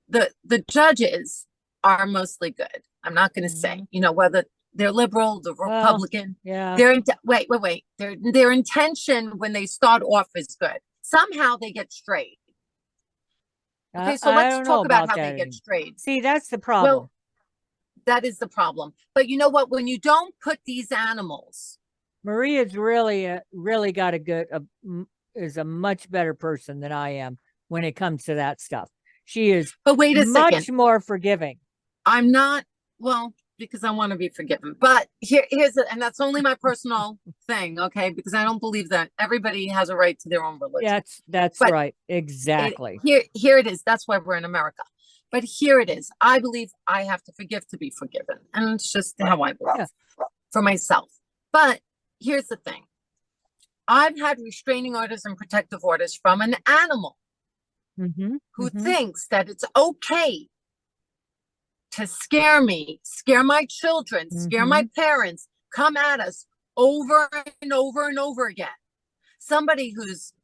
the judges are mostly good. I'm not going to say, Mhm. you know, whether they're liberal, the Well, Republican, Yeah. their wait. Their intention when they start off is good. Somehow they get strayed. Okay, so I let's don't know talk about about how that they get anymore. strayed. See, that's the problem. Well, that is the problem. But you know what? When you don't put these animals, Maria's really got a good, is a much better person than I am when it comes to that stuff. She is but wait a much second, more forgiving. I'm not, well, because I want to be forgiven. But and that's only my personal thing, okay? Because I don't believe that everybody has a right to their own religion. That's But right. Exactly. Here it is. That's why we're in America. But here it is. I believe I have to forgive to be forgiven. And it's just how I believe for myself. But here's the thing. I've had restraining orders and protective orders from an animal Mm-hmm. who thinks that it's okay to scare me, scare my children, scare my parents, come at us over and over and over again. Somebody who's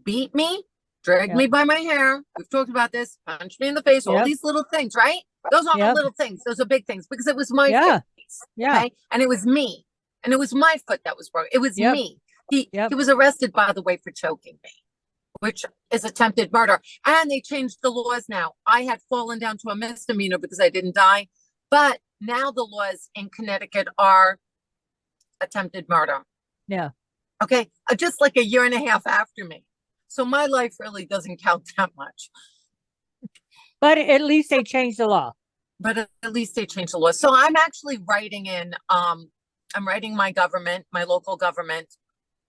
beat me, dragged Yep. me by my hair. We've talked about this, punched me in the face, all Yep. these little things, right? Those aren't Yep. little things. Those are big things because it was my Yeah. face. Yeah. Okay. And it was me. And it was my foot that was broken. It was Yep. me. He Yep. was arrested, by the way, for choking me, which is attempted murder. And they changed the laws now. I had fallen down to a misdemeanor because I didn't die. But now the laws in Connecticut are attempted murder. Yeah. Okay. Just like a year and a half after me. So my life really doesn't count that much. But at least they changed the law. But at least they changed the law. So I'm actually writing in, I'm writing my government, my local government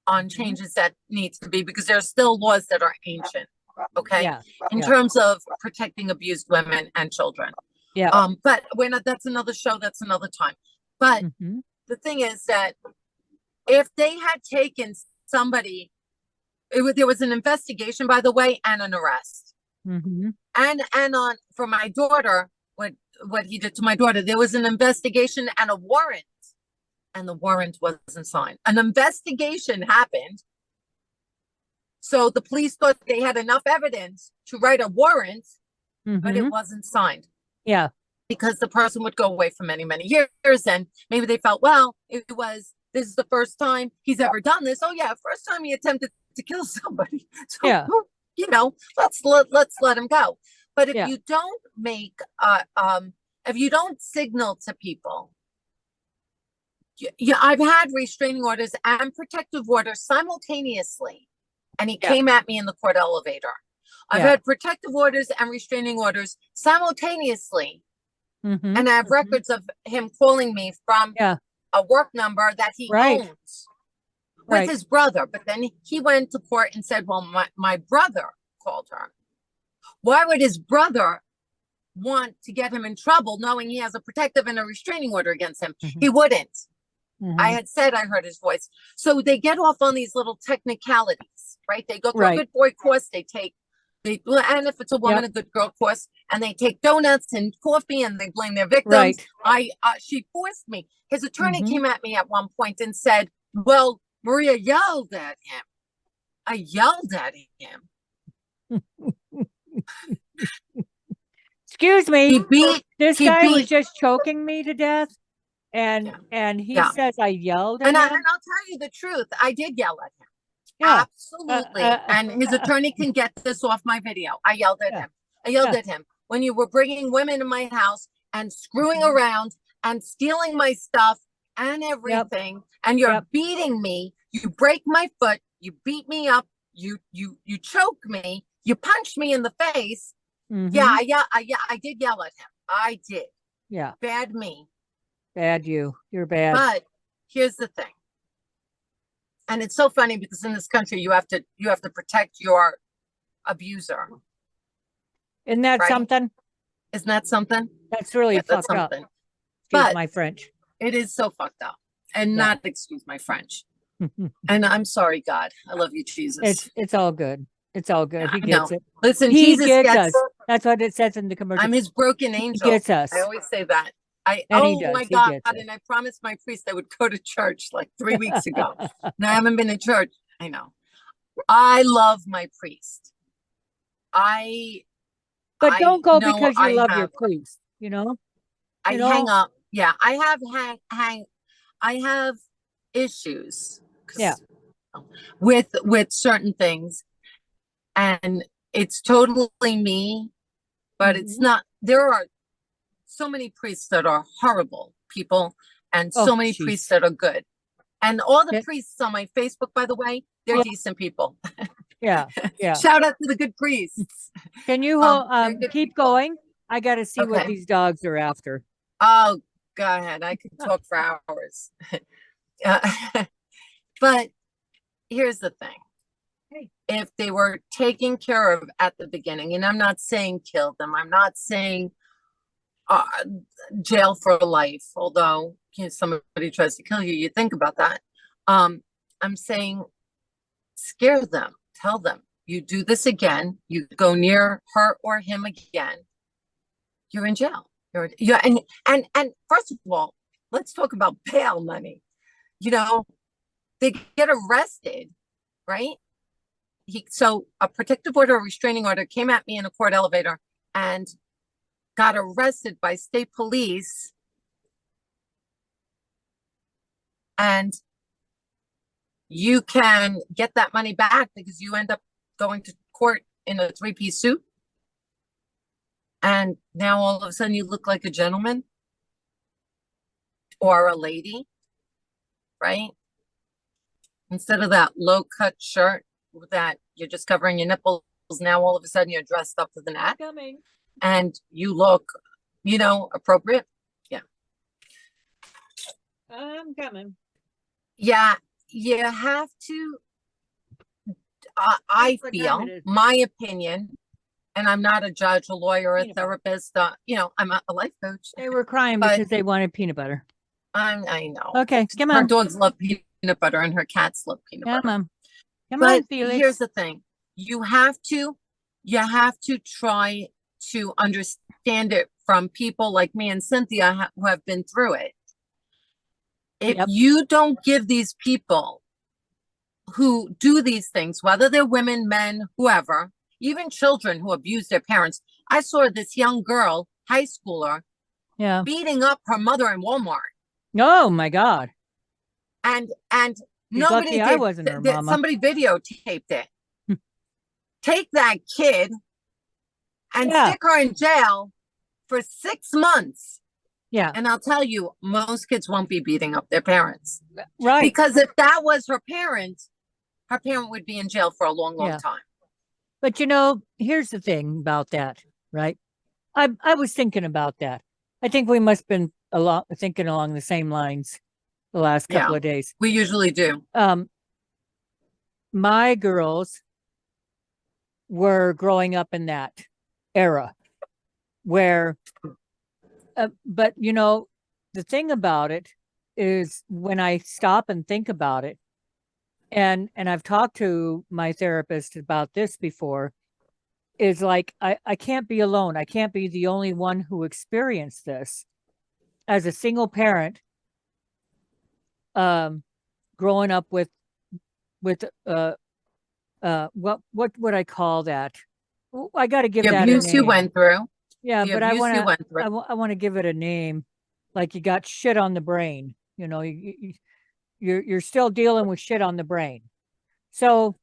on changes that needs to be, because there are still laws that are ancient. Okay. Yeah. In Yeah. terms of protecting abused women and children. Yeah. But that's another show. That's another time. But Mhm. the thing is that if they had taken somebody, there was an investigation, by the way, and an arrest. Mhm. And on for my daughter, what he did to my daughter, there was an investigation and a warrant, and the warrant wasn't signed. An investigation happened, so the police thought they had enough evidence to write a warrant, but it Mhm. wasn't signed Yeah. because the person would go away for many, many years, and maybe they felt, well, this is the first time he's ever done this. Oh yeah, first time he attempted to kill somebody. So, Yeah. you know, let's let him go. But if Yeah. you don't make, if you don't signal to people, yeah, I've had restraining orders and protective orders simultaneously, and he Yeah. came at me in the court elevator. I've Yeah. had protective orders and restraining orders simultaneously, Mhm. and I have records of him calling me from Yeah. a work number that he Right. owns with Right. his brother. But then he went to court and said, well, my brother called her. Why would his brother want to get him in trouble knowing he has a protective and a restraining order against him? Mhm. He wouldn't. Mhm. I had said I heard his voice. So they get off on these little technicalities, right? They go to a Right. good boy course. And if it's a woman, Yep. a good girl course, and they take donuts and coffee and they blame their victims. Right. She forced me. His attorney Mhm. came at me at one point and said, well, Maria yelled at him. I yelled at him. Excuse me. He beat, This he guy was beat- just choking me to death, and he Yeah. says I yelled at and him. I'll tell you the truth. I did yell at him. Yeah. Absolutely. uh, And his attorney can get this off my video. I yelled at Yeah. him. I yelled Yeah. at him when you were bringing women in my house and screwing Mhm. around and stealing my stuff and everything. And you're Yep. beating me. You break my foot. You beat me up. You choke me. You punch me in the face. Mhm. Yeah, I did yell at him. I did. Yeah. Bad me. Bad you. You're bad. But here's the thing. And it's so funny because in this country you have to protect your abuser. Isn't that right? something? Isn't that something? That's really Yeah, that's fucked up. something. Excuse But- my French. It is so fucked up. And Yeah. not excuse my French. And I'm sorry, God. I love you, Jesus. It's all good. It's all good. Yeah, He I gets know. it. Listen, He Jesus gets gets us. That's what it says in the commercial. I'm his broken He angel. gets us. I always say that. And he oh does. my He God. gets it. And I promised my priest I would go to church like 3 weeks ago. And I haven't been to church. I know. I love my priest. But I don't go know because you I love your have- priest, you know? I you know? hang up. Yeah, I have I have issues. 'Cause- Yeah. With certain things, and it's totally me, but it's Mhm. not. There are so many priests that are horrible people, and Oh, so many jeez. priests that are good. And all the Yeah. priests on my Facebook, by the way, they're Yeah. decent people. Yeah. Yeah. Shout out to the good priests. Can you they're good keep people. going? I got to see what Okay. these dogs are after. Oh, go ahead. I could talk for hours. But here's the thing. Hey. If they were taken care of at the beginning, and I'm not saying kill them, I'm not saying jail for life, although somebody tries to kill you, you think about that. I'm saying scare them, tell them, you do this again, you go near her or him again, you're in jail. And first of all, let's talk about bail money. You know, they get arrested, right? So a protective order, a restraining order came at me in a court elevator and got arrested by state police. And you can get that money back because you end up going to court in a 3-piece suit. And now all of a sudden you look like a gentleman or a lady, right? Instead of that low-cut shirt that you're just covering your nipples, now all of a sudden you're dressed up to the neck Coming. and you look, appropriate. I'm coming. Yeah, you have to. I What time feel, it is? my opinion, and I'm not a judge, a lawyer, a Peanut butter. therapist. I'm a life coach. They were crying But- because they wanted peanut butter. I know. Okay, come Her on. dogs love peanut butter, and her cats love peanut Come butter. on. Come But on, Felix. here's the thing: you have to try to understand it from people like me and Cynthia who have been through it. If Yep. you don't give these people who do these things, whether they're women, men, whoever, even children who abuse their parents. I saw this young girl, high schooler, Yeah. beating up her mother in Walmart. Oh my God. And She's nobody lucky I did. wasn't her th- mama. Somebody videotaped it. Take that kid and Yeah. stick her in jail for 6 months. Yeah. And I'll tell you, most kids won't be beating up their parents. Right. Because if that was her parent would be in jail for a long, long Yeah. time. But here's the thing about that, right? I was thinking about that. I think we must have been thinking along the same lines the last couple Yeah. of days. We usually do. My girls were growing up in that era where, but the thing about it is when I stop and think about it, and I've talked to my therapist about this before, is like, I can't be alone. I can't be the only one who experienced this as a single parent, growing up with what would I call that? I got to give The that a abuse you name. went through. Yeah, The but I abuse you want to, went through. I want to give it a name. Like you got shit on the brain. You know, you're still dealing with shit on the brain. So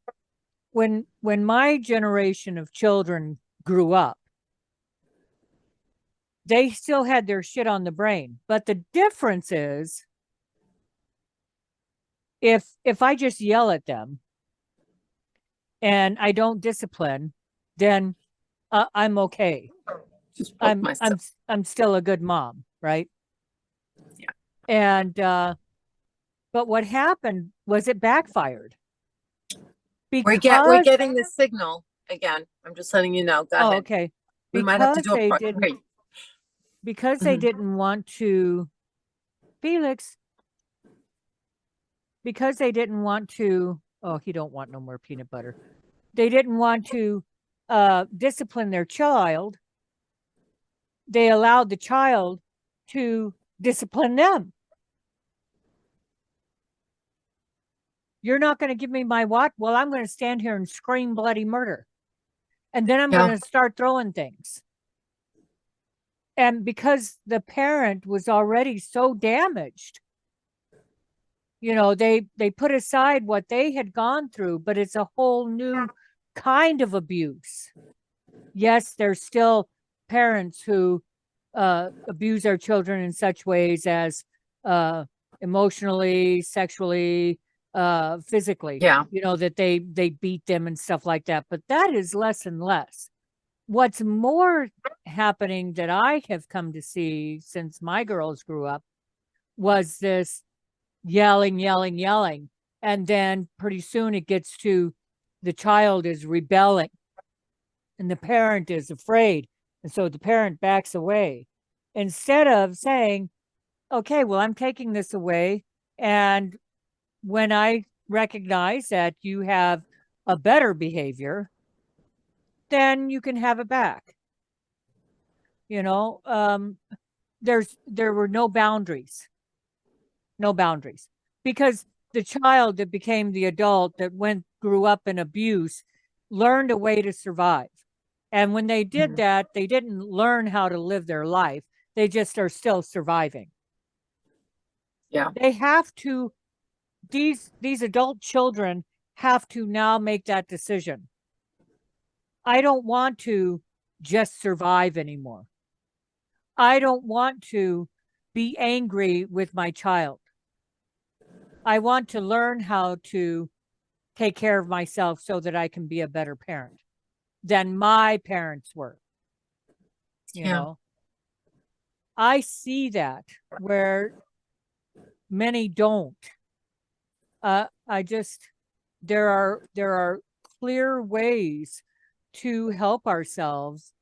when my generation of children grew up, they still had their shit on the brain. But the difference is if I just yell at them and I don't discipline, then I'm okay. Just broke myself. I'm still a good mom, right? Yeah. And but what happened was it backfired We're because getting the signal again. I'm just letting you know. Go oh ahead. okay We might have to because do a they part didn't three. because they Mhm. didn't want to Felix because they didn't want to oh he don't want no more peanut butter. They didn't want to discipline their child. They allowed the child to discipline them. You're not going to give me my what? Well, I'm going to stand here and scream bloody murder. And then I'm Yeah. going to start throwing things. And because the parent was already so damaged, you know, they put aside what they had gone through, but it's a whole new kind of abuse. Yes, there's still parents who abuse their children in such ways as emotionally, sexually, physically. Yeah. You know, that they beat them and stuff like that. But that is less and less. What's more happening that I have come to see since my girls grew up was this yelling, yelling, yelling. And then pretty soon it gets to the child is rebelling and the parent is afraid. And so the parent backs away instead of saying, okay, well, I'm taking this away. And when I recognize that you have a better behavior, then you can have it back. You know, there were no boundaries, because the child that became the adult that grew up in abuse learned a way to survive. And when they did that, they didn't learn how to live their life. They just are still surviving. Yeah. They have to, these adult children have to now make that decision. I don't want to just survive anymore. I don't want to be angry with my child. I want to learn how to take care of myself so that I can be a better parent than my parents were. You know, I see that where many don't. I just there are clear ways to help ourselves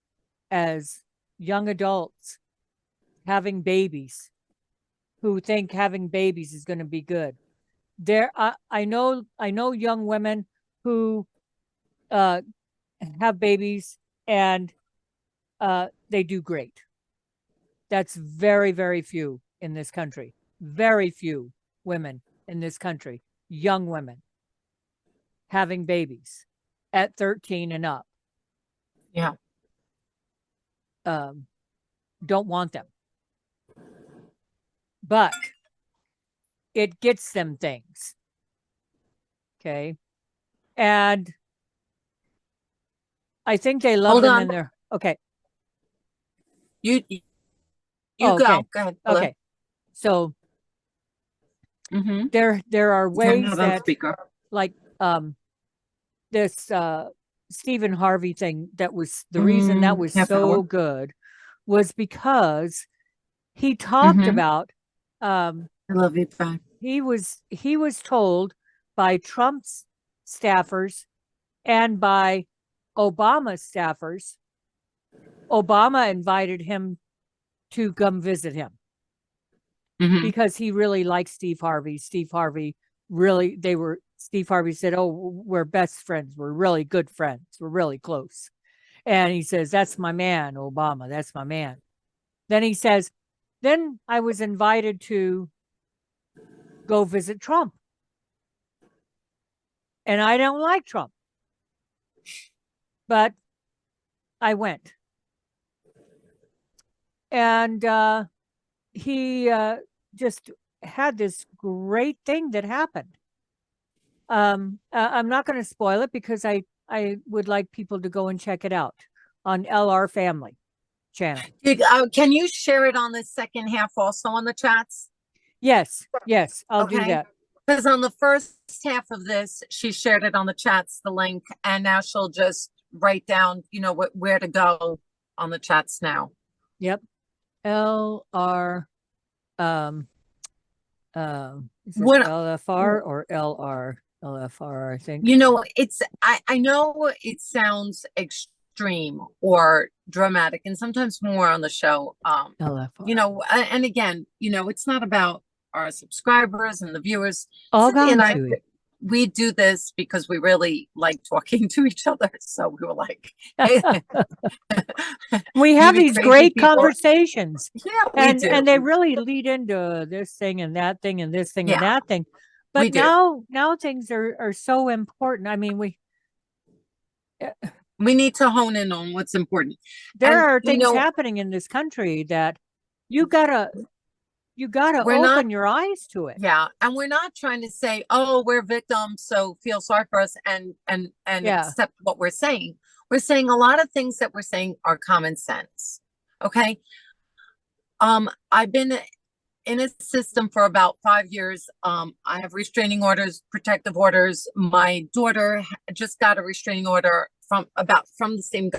as young adults having babies who think having babies is going to be good. I know young women who have babies and they do great. That's very, very few in this country. Very few women in this country, young women, having babies at 13 and up. Yeah. Don't want them. But it gets them things. Okay. And I think they love Hold them on. in their okay. You Oh, go. okay. Go ahead. Hello. Okay. So Mm-hmm. there are ways that speaker. like this Stephen Harvey thing that was the reason that was half so hour. good was because he talked about I love you back. he was told by Trump's staffers and by Obama's staffers. Obama invited him to come visit him because he really liked Steve Harvey. Steve Harvey Steve Harvey said, "Oh, we're best friends. We're really good friends. We're really close." And he says, "That's my man, Obama. That's my man." Then he says, "Then I was invited to go visit Trump. And I don't like Trump. But I went." and he just had this great thing that happened. I'm not going to spoil it because I would like people to go and check it out on LR Family channel. Can you share it on the second half also on the chats? Yes, I'll do Okay. that. Because on the first half of this, she shared it on the chats, the link, and now she'll just write down, you know, where to go on the chats now. Yep. LR, is it What- LFR or LR? LFR, I think. You know, I know it sounds extreme or dramatic, and sometimes more on the show. LFR. You know, and again, you know, it's not about our subscribers and the viewers. All Cynthia and gone I, to it. we do this because we really like talking to each other. So we were like, We have You these crazy great people. conversations, yeah, we and do. they really lead into this thing and that thing and this thing and Yeah, that thing. we But do. now things are so important. I mean, we need to hone in on what's important. there And, are you things know, happening in this country that you gotta We're open not- your eyes to it. Yeah, and we're not trying to say, "Oh, we're victims, so feel sorry for us," and Yeah. accept what we're saying. We're saying a lot of things that we're saying are common sense. Okay. I've been in a system for about 5 years. I have restraining orders, protective orders. My daughter just got a restraining order from the same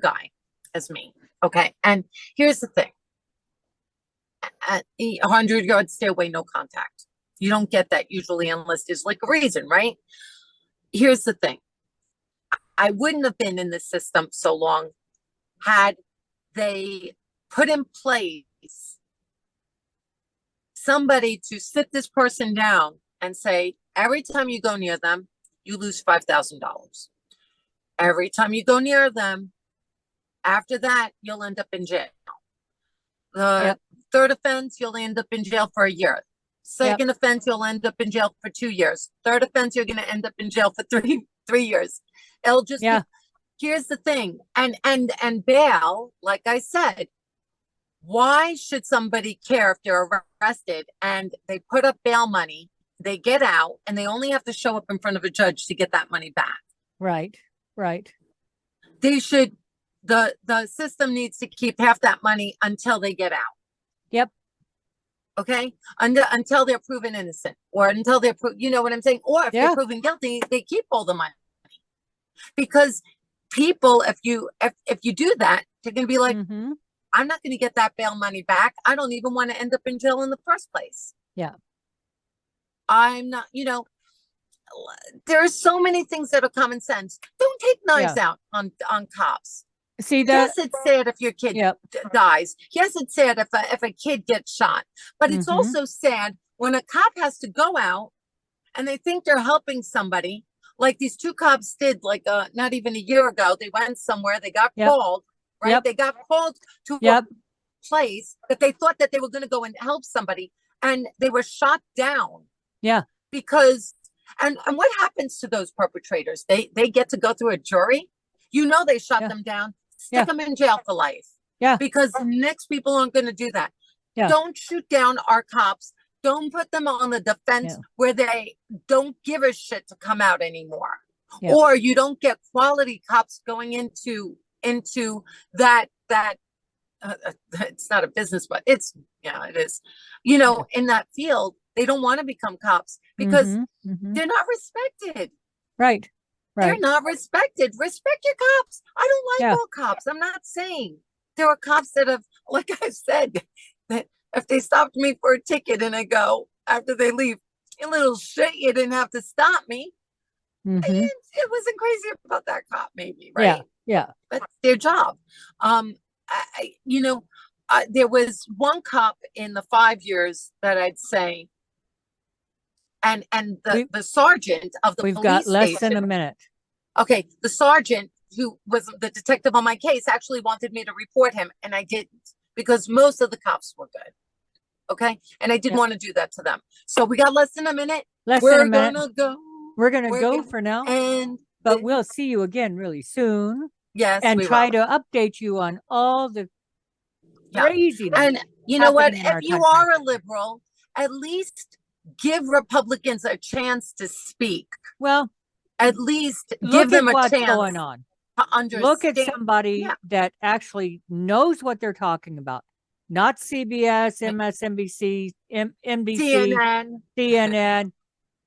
guy as me. Okay, and here's the thing. At 100 yards, stay away, no contact. You don't get that usually unless there's like a reason, right? Here's the thing. I wouldn't have been in the system so long had they put in place somebody to sit this person down and say, every time you go near them, you lose $5,000. Every time you go near them, after that, you'll end up in jail. The Yep. third offense, you'll end up in jail for a year. Second offense, you'll end up in jail for 2 years. Third offense, you're going to end up in jail for three years. It'll just Yeah. Here's the thing. And bail, like I said, why should somebody care if they're arrested and they put up bail money, they get out, and they only have to show up in front of a judge to get that money back? Right. They should, the system needs to keep half that money until they get out. Yep. Okay, until they're proven innocent, or until they're you know what I'm saying, or if Yeah. they're proven guilty, they keep all the money. Because people, if you do that, they're gonna be like, Mhm. I'm not gonna get that bail money back. I don't even want to end up in jail in the first place. Yeah. I'm not, you know, there are so many things that are common sense. Don't take knives out on cops. See that? Yes, it's sad if your kid Yep. dies. Yes, it's sad if a kid gets shot. But it's Mhm. also sad when a cop has to go out and they think they're helping somebody. Like these two cops did, like not even a year ago. They went somewhere. They got Yep. called. Right? Yep. They got called to Yep. a place that they thought that they were going to go and help somebody, and they were shot down. Yeah. Because and what happens to those perpetrators? They get to go through a jury. You know, they shut Yeah. them down. Stick Yeah. them in jail for life. Yeah. Because the next people aren't going to do that. Yeah. Don't shoot down our cops. Don't put them on the defense Yeah. where they don't give a shit to come out anymore. Yeah. Or you don't get quality cops going into that it's not a business, but it is, you know, in that field. They don't want to become cops because Mhm. Mhm. they're not respected. Right. They're not respected. Respect your cops. I don't like Yeah. all cops. I'm not saying there are cops that have, like I said, that if they stopped me for a ticket and I go after they leave, you little shit, you didn't have to stop me. Mhm. It wasn't crazy about that cop, maybe, right? Yeah. That's their job. You know, there was one cop in the 5 years that I'd say, and the sergeant of the We've police got less station. than a minute. Okay, the sergeant who was the detective on my case actually wanted me to report him, and I didn't because most of the cops were good. Okay, and I didn't Yep. want to do that to them. So we got less than a minute. Less than a We're minute. gonna go. We're gonna we're go gonna for now, And but we'll see you again really soon, yes, and we try will. to update you on all the Yeah. craziness. And you know what? happening in our If you country. are a liberal, at least give Republicans a chance to speak. Well, At least look give them at a what's chance going on. to understand. Look at somebody Yeah. that actually knows what they're talking about. Not CBS, MSNBC, NBC, CNN. CNN,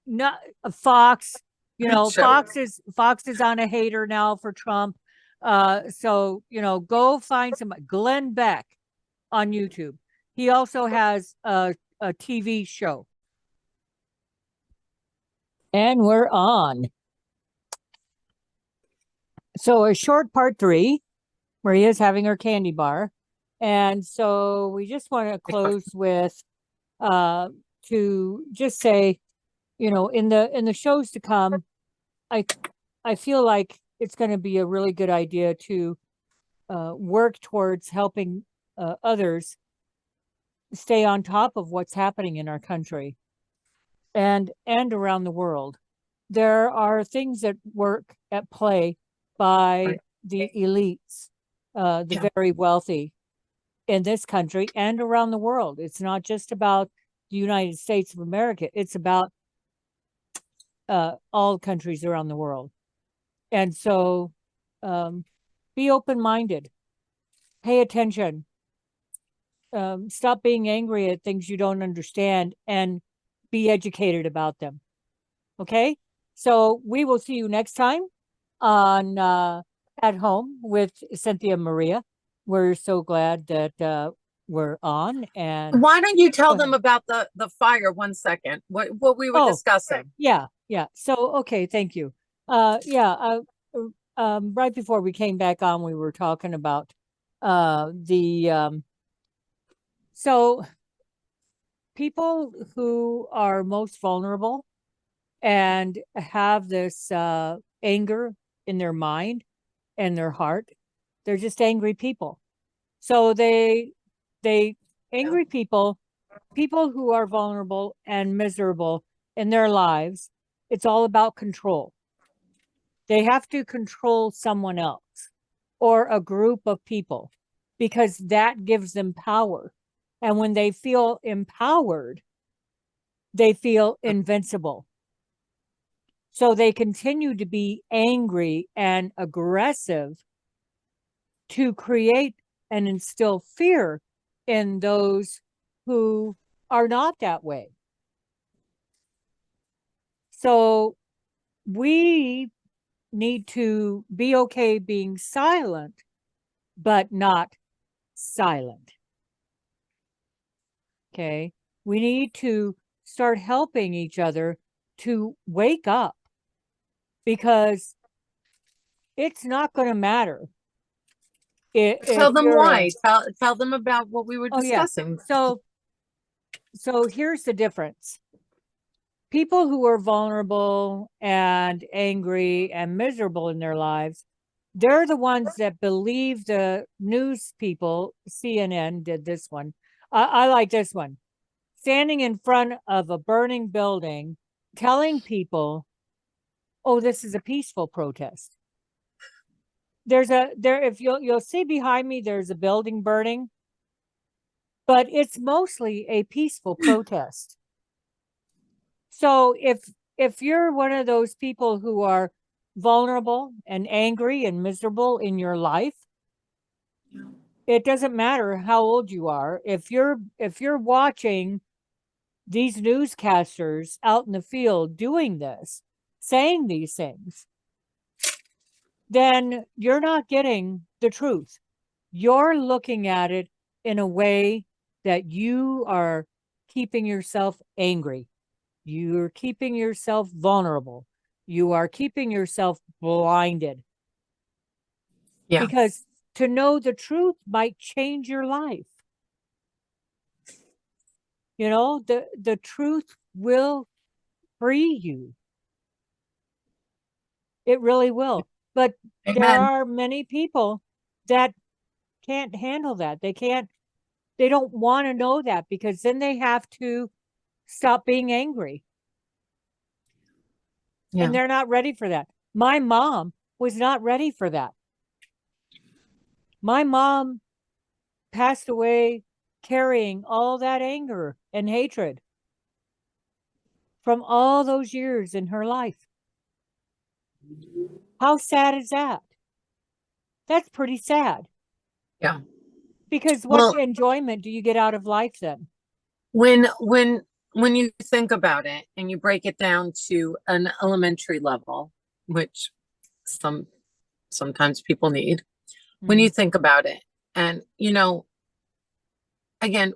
not Fox. You know, Sure. Fox is on a hater now for Trump. So you know, go find somebody. Glenn Beck on YouTube. He also has a TV show. And we're on. So a short part 3, Maria's having her candy bar. And so we just want to close with to just say, you know, in the shows to come, I feel like it's going to be a really good idea to work towards helping others stay on top of what's happening in our country and around the world. There are things that work at play by the elites, the very wealthy in this country and around the world. It's not just about the United States of America. It's about all countries around the world. And so be open-minded, pay attention, stop being angry at things you don't understand, and be educated about them. Okay? So we will see you next time on At Home with Cynthia Maria. We're so glad that we're on. And why don't you tell Go them about the fire 1 second? What we were Oh. discussing. yeah. So okay, thank you. Right before we came back on, we were talking about so people who are most vulnerable and have this anger in their mind and their heart, they're just angry people. So they angry people who are vulnerable and miserable in their lives, it's all about control. They have to control someone else or a group of people because that gives them power. And when they feel empowered, they feel invincible. So they continue to be angry and aggressive to create and instill fear in those who are not that way. So we need to be okay being silent, but not silent. Okay. We need to start helping each other to wake up because it's not going to matter. Tell them why. Tell them about what we were Oh, yeah. discussing. So here's the difference. People who are vulnerable and angry and miserable in their lives, they're the ones that believe the news people. CNN did this one. I like this one. Standing in front of a burning building, telling people, oh, this is a peaceful protest. If you'll see behind me, there's a building burning, but it's mostly a peaceful protest. So if you're one of those people who are vulnerable and angry and miserable in your life, it doesn't matter how old you are. If you're watching these newscasters out in the field doing this, saying these things, then you're not getting the truth. You're looking at it in a way that you are keeping yourself angry. You're keeping yourself vulnerable. You are keeping yourself blinded. Yeah. Because to know the truth might change your life. You know, the truth will free you. It really will. But Amen. there are many people that can't handle that. They don't want to know that because then they have to stop being angry. Yeah. And they're not ready for that. My mom was not ready for that. My mom passed away carrying all that anger and hatred from all those years in her life. How sad is that? That's pretty sad. Yeah. Because Well, what enjoyment do you get out of life then? when you think about it and you break it down to an elementary level, which sometimes people need, when you think about it, and again,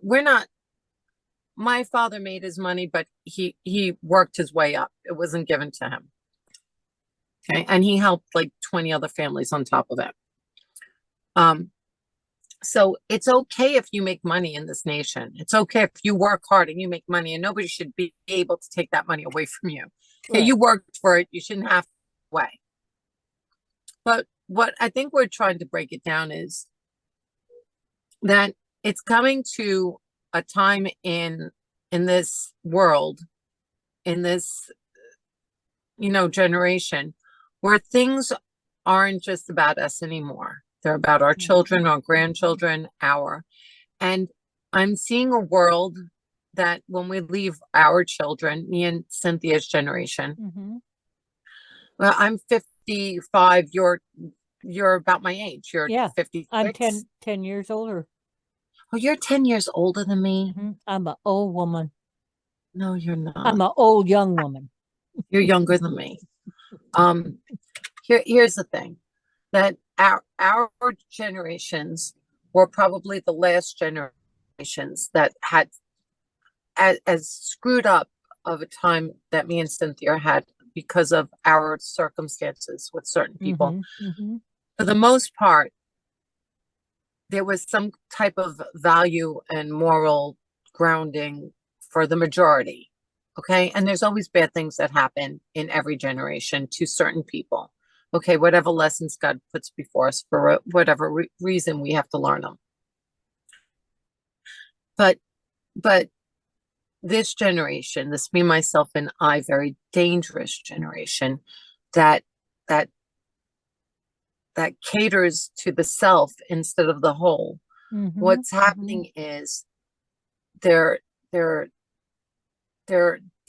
my father made his money, but he worked his way up. It wasn't given to him. Okay. And he helped like 20 other families on top of it. So it's okay if you make money in this nation. It's okay if you work hard and you make money, and nobody should be able to take that money away from you. Okay, Right. you worked for it. You shouldn't have to away. But what I think we're trying to break it down is that it's coming to a time in this world, in this generation, where things aren't just about us anymore. They're about our children, our grandchildren, and I'm seeing a world that when we leave our children, me and Cynthia's generation, well, I'm 55, you're about my age. You're Yeah, 56. I'm 10 years older. Oh, you're 10 years older than me. I'm an old woman. No, you're not. I'm an old young woman. You're younger than me. Here's the thing, that our generations were probably the last generations that had as screwed up of a time that me and Cynthia had because of our circumstances with certain people. For the most part, there was some type of value and moral grounding for the majority. Okay. And there's always bad things that happen in every generation to certain people. Okay. Whatever lessons God puts before us, for whatever reason, we have to learn them. But this generation, this me, myself, and I, very dangerous generation that caters to the self instead of the whole. What's happening is they're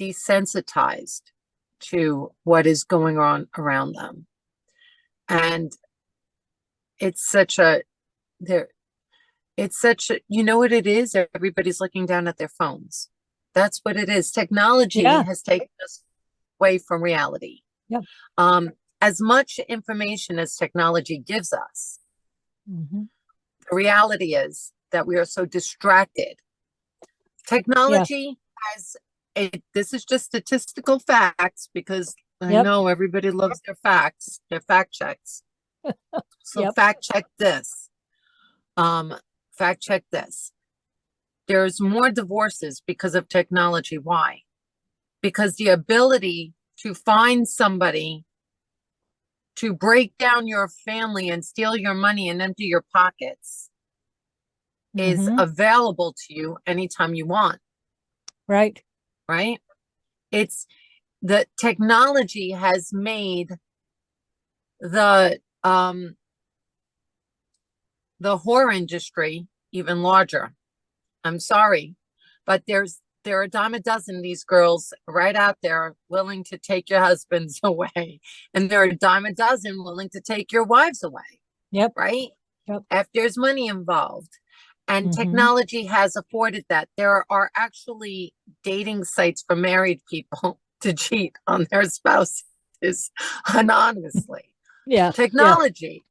desensitized to what is going on around them. And it's such a, you know what it is? Everybody's looking down at their phones. That's what it is. Technology has taken us away from reality. Yep. As much information as technology gives us, the reality is that we are so distracted. Technology has this is just statistical facts, because I know everybody loves their facts, their fact checks. So fact check this. Fact check this. There's more divorces because of technology. Why? Because the ability to find somebody to break down your family and steal your money and empty your pockets is available to you anytime you want. Right. Right? It's the technology has made the whore industry even larger. I'm sorry, but there are a dime a dozen of these girls right out there willing to take your husbands away, and there are a dime a dozen willing to take your wives away. Yep. Right? Yep. If there's money involved. And technology has afforded that. There are actually dating sites for married people to cheat on their spouses anonymously. Technology.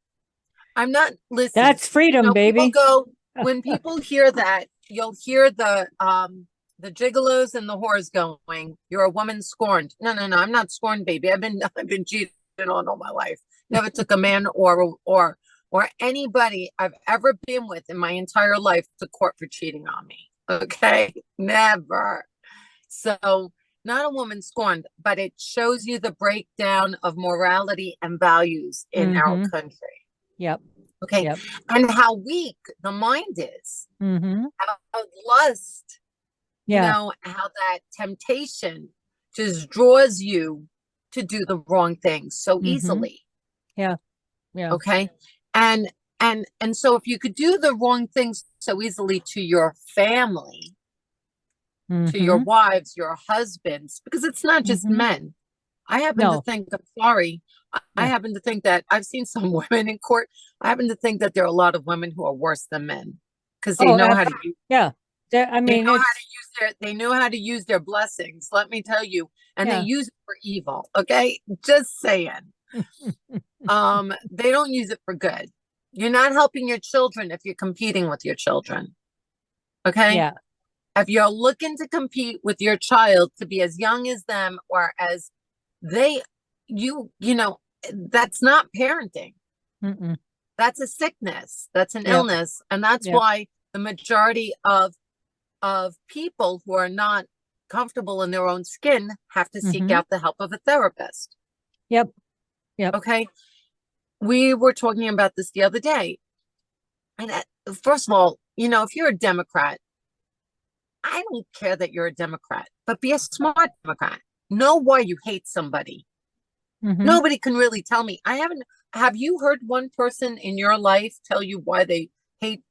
I'm not listening. That's freedom, baby. When people hear that, you'll hear the gigolos and the whores going, "You're a woman scorned." No, I'm not scorned, baby. I've been cheated on all my life. Never took a man or anybody I've ever been with in my entire life to court for cheating on me. Okay? Never. So, not a woman scorned, but it shows you the breakdown of morality and values in our country. Yep. Okay. Yep. And how weak the mind is. How lust, how that temptation just draws you to do the wrong thing so easily. Yeah. Okay. And And so if you could do the wrong things so easily to your family, to your Mhm. wives, your husbands, because it's not just Mhm. men. I happen to No. think, I'm sorry, I Yeah. happen to think that I've seen some women in court. I happen to think that there are a lot of women who are worse than men because they Oh, know how to use, yeah. I they mean, know how to it's use they know how to use their blessings, let me tell you, and they yeah. use it for evil. Okay, just saying. They don't use it for good. You're not helping your children if you're competing with your children. Okay. Yeah. If you're looking to compete with your child to be as young as them or as they, you know, that's not parenting. Mm-mm. That's a sickness. That's an Yep. illness. And that's Yep. why the majority of people who are not comfortable in their own skin have to seek Mhm. out the help of a therapist. Yep. Yep. Okay. We were talking about this the other day. And first of all, if you're a Democrat, I don't care that you're a Democrat, but be a smart Democrat. Know why you hate somebody. Mhm. Nobody can really tell me. Have you heard one person in your life tell you why they hate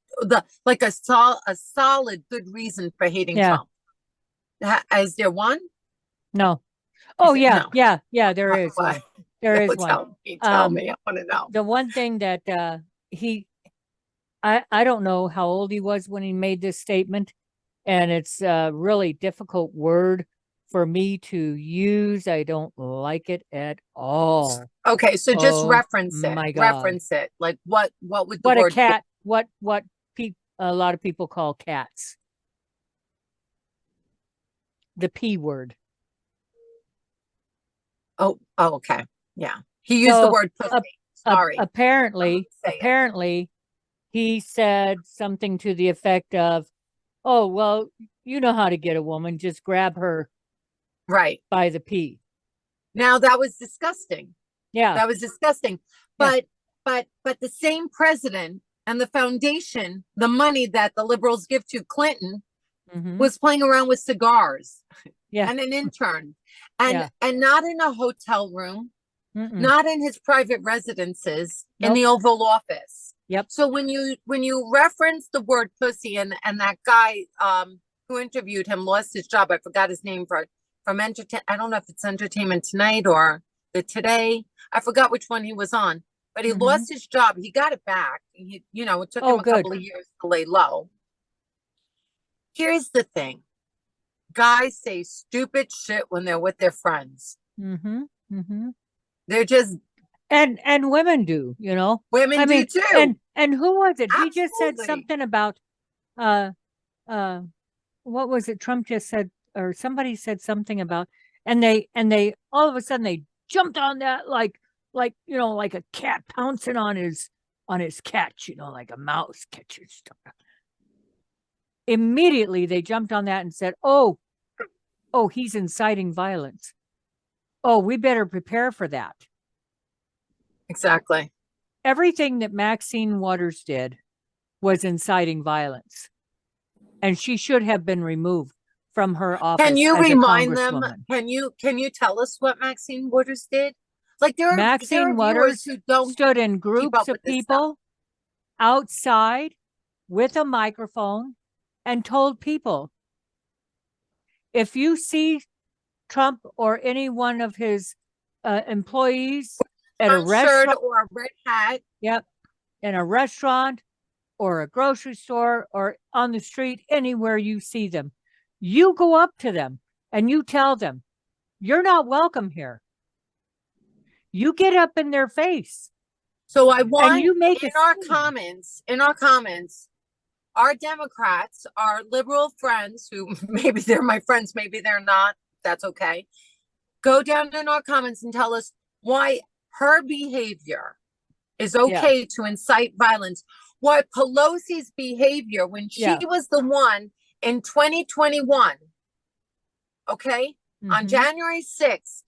like a solid good reason for hating Yeah. Trump? Is there one? No. Oh, yeah. No. Yeah. Yeah. There is Why? one. There No, is one. tell me. I want to know. The one thing that he, I don't know how old he was when he made this statement, and it's a really difficult word for me to use. I don't like it at all. Okay, so just Oh reference it. my God. Reference it. Like what would the What a word cat, what a lot of people call cats. The P word. Oh, okay. Yeah. He used the So word pussy. Sorry. apparently, Say it. apparently he said something to the effect of, "Oh, well, you know how to get a woman, just grab her Right. by the P." Now that was disgusting. Yeah. That was disgusting. Yeah. But the same president and the foundation, the money that the liberals give to Clinton Mhm. was playing around with cigars Yeah. and an intern Yeah. and not in a hotel room, Mm-mm. not in his private residences, in Nope. the Oval Office. Yep. So when you reference the word pussy and that guy who interviewed him lost his job. I forgot his name from entertain. I don't know if it's Entertainment Tonight or the Today. I forgot which one he was on, but he Mhm. lost his job. He got it back. It took Oh, him a good. couple of years to lay low. Here's the thing. Guys say stupid shit when they're with their friends. Mhm. Mhm. They're just And women do, women I do mean, too. and who was it? He just said Absolutely. something about uh uh what was it Trump just said, or somebody said something about, and they all of a sudden they jumped on that like like a cat pouncing on his catch, like a mouse catches stuff. Immediately they jumped on that and said, "Oh, he's inciting violence. Oh, we better prepare for that." Exactly. Everything that Maxine Waters did was inciting violence, and she should have been removed from her office Can you as a remind them? congresswoman. Can you tell us what Maxine Waters did? Like there are Maxine viewers Waters who don't stood in keep groups up of with this stuff. people outside with a microphone and told people, if you see Trump or any one of his employees at a Punk shirt restaurant, or a red hat. yep, in a restaurant or a grocery store or on the street, anywhere you see them, you go up to them and you tell them, you're not welcome here. You get up in their face. So I And want you make in a our scene. comments, our Democrats, our liberal friends who maybe they're my friends, maybe they're not. That's okay. Go down in our comments and tell us why her behavior is okay to incite violence. Why Pelosi's behavior when she Yeah. was the one in 2021, okay, on Mhm. January 6th,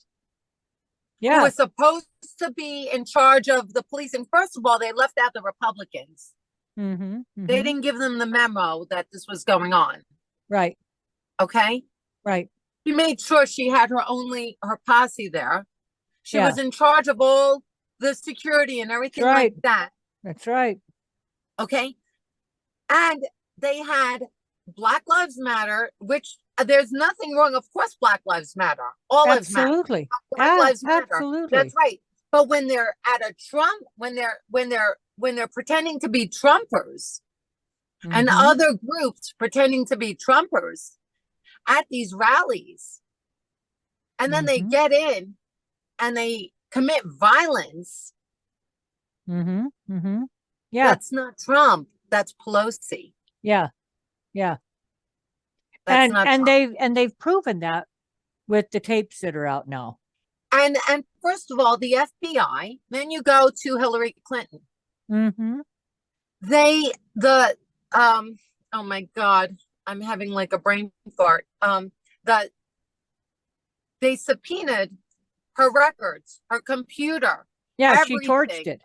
who Yeah. was supposed to be in charge of the police. And first of all, they left out the Republicans. Mhm. They Mhm. didn't give them the memo that this was going on. Right. Okay. Right. She made sure she had her posse there. She Yeah. was in charge of all the security and everything like right. that. That's right. Okay. And they had Black Lives Matter, which there's nothing wrong. Of course, Black Lives Matter. All lives matter. Absolutely. Black Lives Matter. Absolutely. That's right. But when they're at a Trump, when they're pretending to be Trumpers and Mhm. other groups pretending to be Trumpers at these rallies, and then they Mhm. get in and they commit violence, Mhm. Mhm. Yeah. that's not Trump. That's Pelosi. Yeah. Yeah. That's And not and Trump. they've proven that with the tapes that are out now. And first of all, the FBI, then you go to Hillary Clinton. Mhm. The oh my God, I'm having like a brain fart. They subpoenaed her records, her computer, Yeah, she torched everything. it.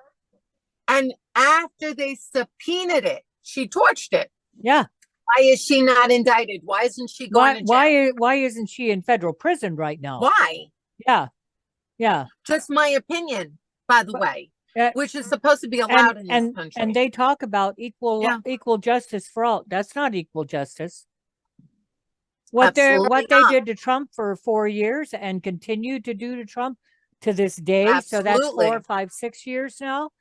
And after they subpoenaed it, she torched it. Yeah. Why is she not indicted? Why isn't she going to jail? Why isn't she in federal prison right now? Why? Yeah. Yeah. Just my opinion, by the But way, uh, which is supposed to be allowed in this country. and they talk about Yeah. equal justice for all. That's not equal justice. What Absolutely they not. did to Trump for 4 years and continue to do to Trump to this day. So that's Absolutely. 4, 5, 6 years now.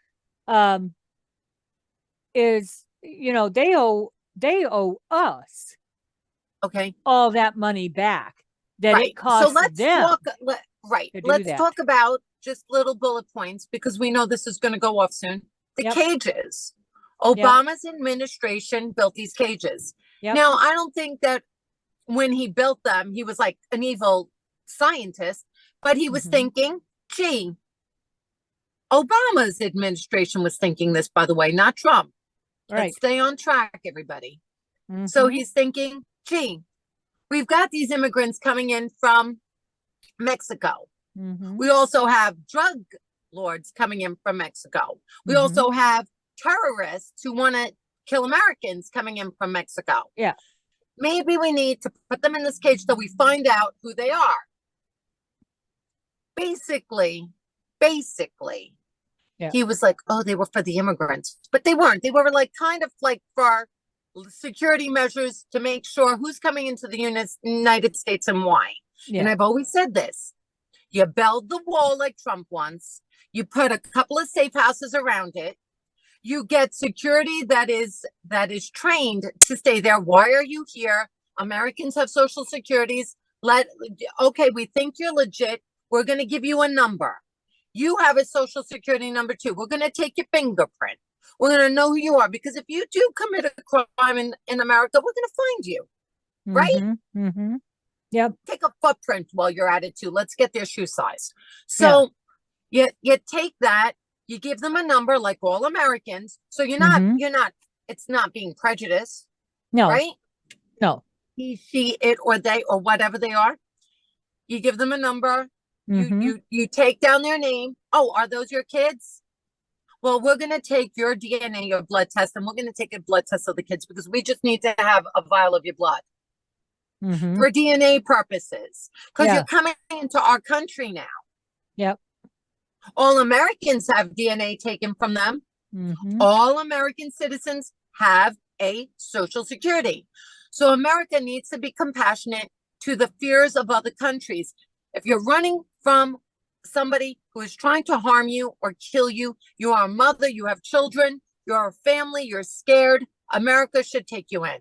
Is they owe us Okay. all that money back that Right. it cost So let's them talk. Right. to do Let's that. talk about just little bullet points because we know this is going to go off soon. The Yep. cages. Obama's administration built these cages. Yep. Now, I don't think that when he built them, he was like an evil scientist, but he was Mhm. thinking, gee, Obama's administration was thinking this, by the way, not Trump. Right. Let's stay on track, everybody. So Mhm. he's thinking, gee, we've got these immigrants coming in from Mexico. Mhm. We also have drug lords coming in from Mexico. We Mhm. also have terrorists who want to kill Americans coming in from Mexico. Yeah. Maybe we need to put them in this cage so we find out who they are. Basically, Yeah. he was like, oh, they were for the immigrants, but they weren't. They were like kind of like for security measures to make sure who's coming into the United States and why. And Yeah. I've always said this. You build the wall like Trump wants. You put a couple of safe houses around it. You get security that is trained to stay there. Why are you here? Americans have social securities. Okay, we think you're legit. We're going to give you a number. You have a social security number too. We're going to take your fingerprint. We're going to know who you are because if you do commit a crime in America, we're going to find you. Right? Mhm. Mhm. Yep. Take a footprint while you're at it too. Let's get their shoe size. So you take that, you give them a number like all Americans. So Mhm. it's not being prejudiced, No. right? No. He, she, it, or they, or whatever they are. You give them a number. Mhm. You take down their name. Oh, are those your kids? Well, we're going to take your DNA, your blood test, and we're going to take a blood test of the kids because we just need to have a vial of your blood Mhm. for DNA purposes because Yeah. you're coming into our country now. Yep. All Americans have DNA taken from them. Mhm. All American citizens have a social security. So America needs to be compassionate to the fears of other countries. If you're running from somebody who is trying to harm you or kill you, you are a mother, you have children, you're a family, you're scared, America should take you in.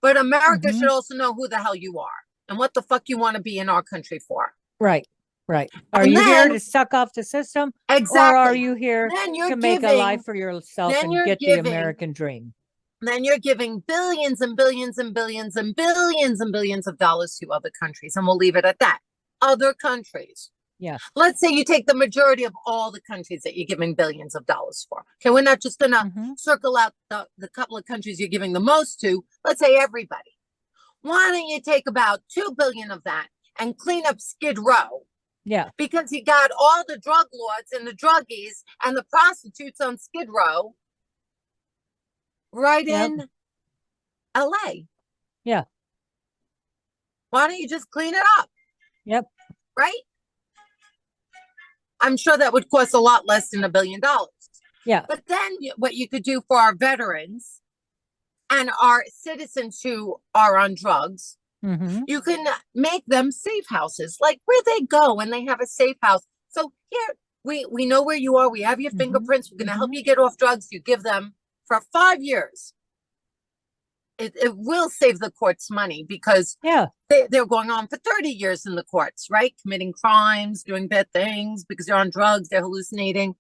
But America Mhm. should also know who the hell you are and what the fuck you want to be in our country for. Right. Right. Are And you here then- to suck off the system, or Exactly. are you here Then you're to make a giving- life for yourself then and you're get the giving- American dream? Then you're giving billions and billions and billions and billions and billions of dollars to other countries. And we'll leave it at that. Other countries. Yeah. Let's say you take the majority of all the countries that you're giving billions of dollars for. Okay, we're not just gonna Mhm. circle out the couple of countries you're giving the most to. Let's say everybody. Why don't you take about 2 billion of that and clean up Skid Row? Yeah. Because you got all the drug lords and the druggies and the prostitutes on Skid Row right Yep. in LA. Yeah. Why don't you just clean it up? Yep. Right? I'm sure that would cost a lot less than $1 billion. Yeah. But then what you could do for our veterans and our citizens who are on drugs, Mm-hmm. you can make them safe houses, like where they go and they have a safe house. So here, we know where you are. We have your Mhm, fingerprints. We're going to help mhm. you get off drugs. You give them for 5 years. It will save the courts money because Yeah. they're going on for 30 years in the courts, right? Committing crimes, doing bad things because they're on drugs, they're hallucinating.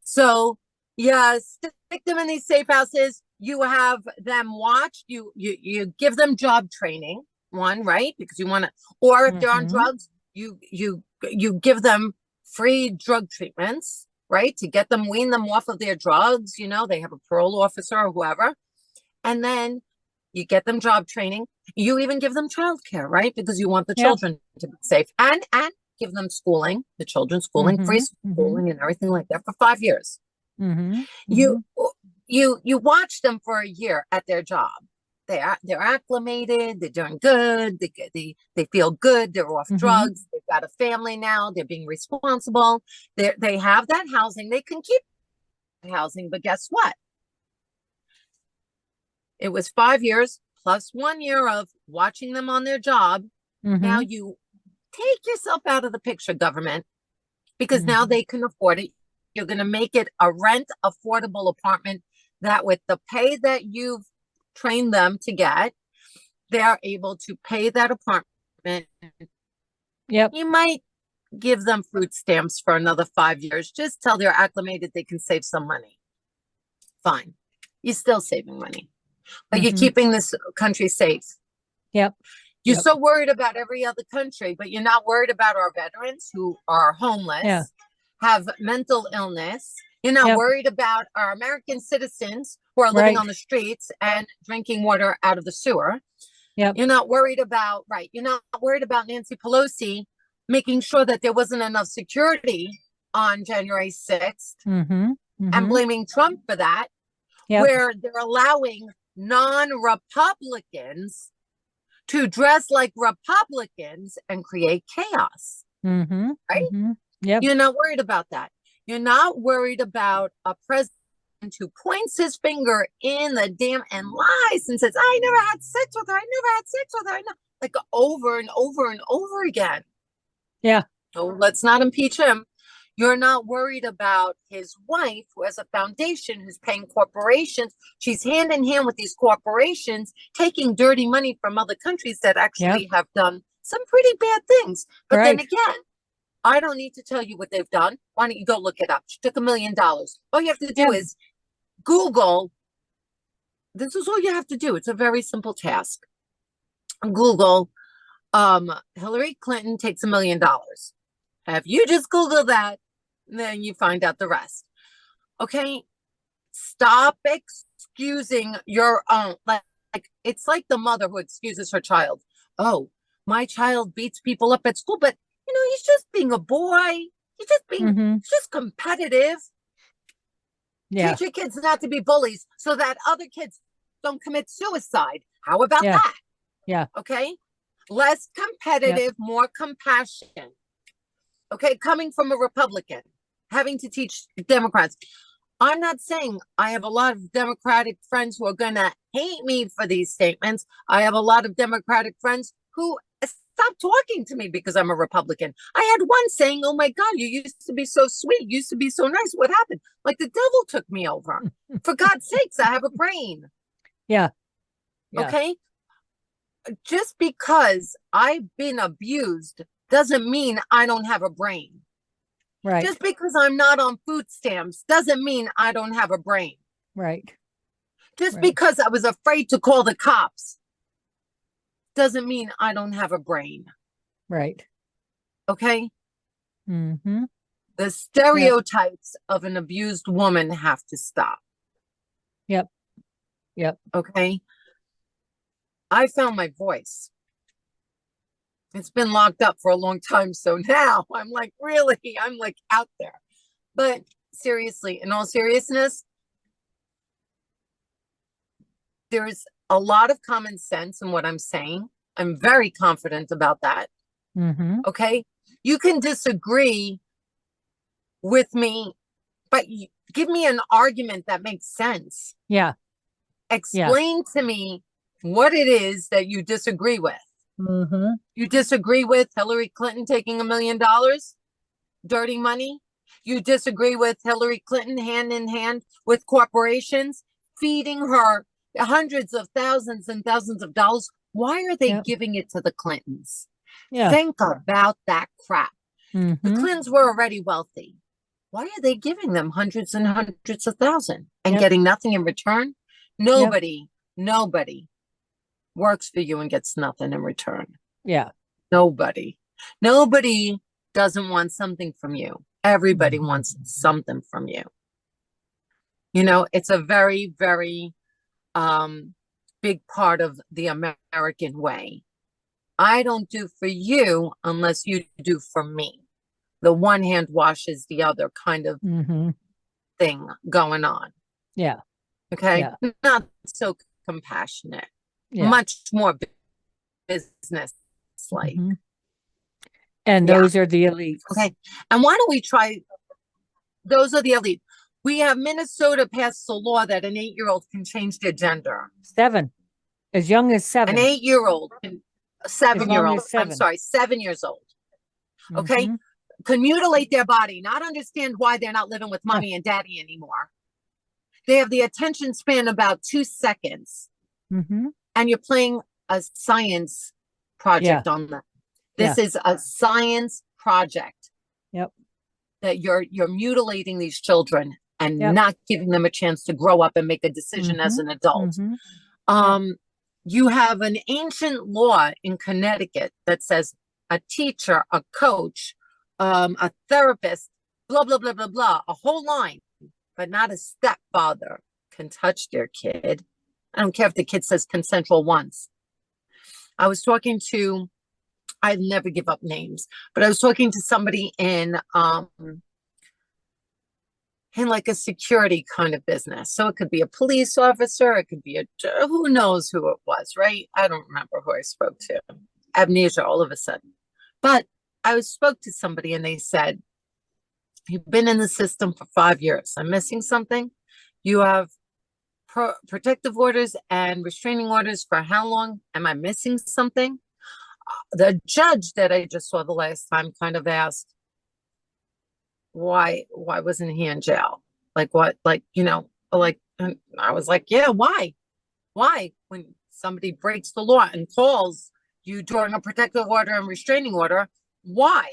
So yeah, stick them in these safe houses. You have them watched. You give them job training, one, right? Because you want to, or if they're on Mhm. drugs, you give them free drug treatments, right? To get them, wean them off of their drugs. You know, they have a parole officer or whoever. And then you get them job training. You even give them childcare, right? Because you want the Yep. children to be safe, and give them schooling, the children's schooling, free Mhm, schooling, and everything like that for 5 years. Mhm. You Mhm. you watch them for a year at their job. They're acclimated. They're doing good. They feel good. They're off Mhm. drugs. They've got a family now. They're being responsible. They have that housing. They can keep housing, but guess what? It was 5 years plus 1 year of watching them on their job. Now Mhm. you take yourself out of the picture, government, because now Mhm. they can afford it. You're going to make it a rent affordable apartment that with the pay that you've trained them to get, they're able to pay that apartment. Yep. You might give them food stamps for another 5 years, just till they're acclimated, they can save some money. Fine. You're still saving money, but you're Mhm. keeping this country safe. Yep. You're Yep. so worried about every other country, but you're not worried about our veterans who are homeless, Yeah. have mental illness. You're not Yep. worried about our American citizens who are living Right. on the streets and drinking water out of the sewer. Yep. You're not worried about, right? You're not worried about Nancy Pelosi making sure that there wasn't enough security on January 6th Mhm. and Mhm. blaming Trump for that, Yep. where they're allowing non-Republicans to dress like Republicans and create chaos, Mhm. right? Mhm. Yep. You're not worried about that. You're not worried about a president who points his finger in the damn and lies and says, I never had sex with her. I never had sex with her. Like over and over and over again. Yeah. So let's not impeach him. You're not worried about his wife, who has a foundation, who's paying corporations. She's hand in hand with these corporations, taking dirty money from other countries that actually have done some pretty bad things. But then Right. again, I don't need to tell you what they've done. Why don't you go look it up? She took $1 million. All you have to do Yep. is Google. This is all you have to do. It's a very simple task. Google, Hillary Clinton takes $1 million. If you just Google that, then you find out the rest. Okay? Stop excusing your own. Like it's like the mother who excuses her child. Oh, my child beats people up at school, but he's just being a boy. Mhm. He's just competitive. Yeah. Teach your kids not to be bullies so that other kids don't commit suicide. How about Yeah. that? Yeah. Okay. Less competitive, more compassion. Okay. Coming from a Republican, having to teach Democrats. I'm not saying I have a lot of Democratic friends who are going to hate me for these statements. I have a lot of Democratic friends who stop talking to me because I'm a Republican. I had one saying, oh my God, you used to be so sweet. You used to be so nice. What happened? Like the devil took me over. For God's sakes, I have a brain. Yeah. Yeah. Okay. Just because I've been abused doesn't mean I don't have a brain. Right. Just because I'm not on food stamps doesn't mean I don't have a brain. Right. Just Right. because I was afraid to call the cops doesn't mean I don't have a brain. Right. Okay? Mhm. The stereotypes of an abused woman have to stop. Yep. Yep. Okay? I found my voice. It's been locked up for a long time, so now I'm like, really? I'm like out there. But seriously, in all seriousness, there's a lot of common sense in what I'm saying. I'm very confident about that. Mhm. Okay. You can disagree with me, but give me an argument that makes sense. Yeah. Explain to me what it is that you disagree with. Mm-hmm. You disagree with Hillary Clinton taking $1 million, dirty money. You disagree with Hillary Clinton hand in hand with corporations, feeding her hundreds of thousands and thousands of dollars. Why are they Yep. giving it to the Clintons? Yeah. Think about that crap. The Mm-hmm. Clintons were already wealthy. Why are they giving them hundreds and hundreds of thousands and Yep. getting nothing in return? Nobody works for you and gets nothing in return. Yeah. Nobody doesn't want something from you. Everybody wants something from you. You know, it's a very, very big part of the American way. I don't do for you unless you do for me. The one hand washes the other kind of Mm-hmm. thing going on. Yeah. Okay. Yeah. Not so compassionate, Yeah. much more business like. Mhm. And Yeah. those are the elites. Okay. And why don't we try? Those are the elite. We have Minnesota passed a law that an 8-year-old can change their gender. 7. As young as An 7. 8-year-old, a 7-year-old, as 7. I'm sorry, 7 years old, okay, Mhm. can mutilate their body, not understand why they're not living with mommy and daddy anymore. They have the attention span about 2 seconds, Mhm. and you're playing a science project on them. This is a science project. Yep. That you're mutilating these children and Yep. not giving them a chance to grow up and make a decision as an adult. Mhm. You have an ancient law in Connecticut that says a teacher, a coach, a therapist, blah, blah, blah, blah, blah, a whole line, but not a stepfather can touch their kid. I don't care if the kid says consensual once. I was talking to, I never give up names, but I was talking to somebody in like a security kind of business. So it could be a police officer, it could be who knows who it was, right? I don't remember who I spoke to. Amnesia all of a sudden. But I spoke to somebody and they said, you've been in the system for 5 years. I'm missing something. You have protective orders and restraining orders for how long? Am I missing something? The judge that I just saw the last time kind of asked, why wasn't he in jail? Like what? Like, you know, like, and I was like, yeah, why? When somebody breaks the law and calls you during a protective order and restraining order, why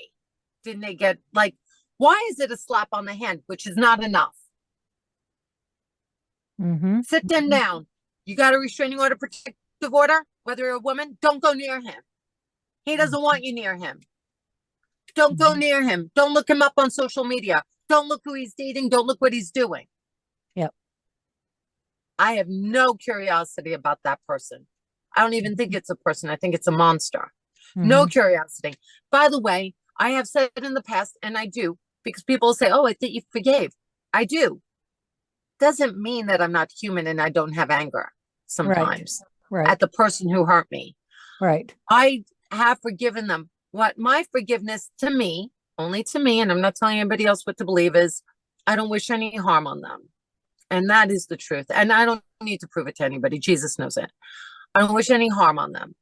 didn't they get, like, why is it a slap on the hand, which is not enough? Mhm. Sit them down. You got a restraining order, protective order, whether you're a woman, don't go near him. He doesn't want you near him. Don't go near him. Don't look him up on social media. Don't look who he's dating. Don't look what he's doing. Yep. I have no curiosity about that person. I don't even think it's a person. I think it's a monster. No Mhm. curiosity. By the way, I have said in the past, and I do, because people say, oh, I think you forgave. I do. Doesn't mean that I'm not human and I don't have anger sometimes Right. at the person who hurt me. Right. I have forgiven them. What my forgiveness to me, only to me, and I'm not telling anybody else what to believe, is I don't wish any harm on them. And that is the truth. And I don't need to prove it to anybody. Jesus knows it. I don't wish any harm on them.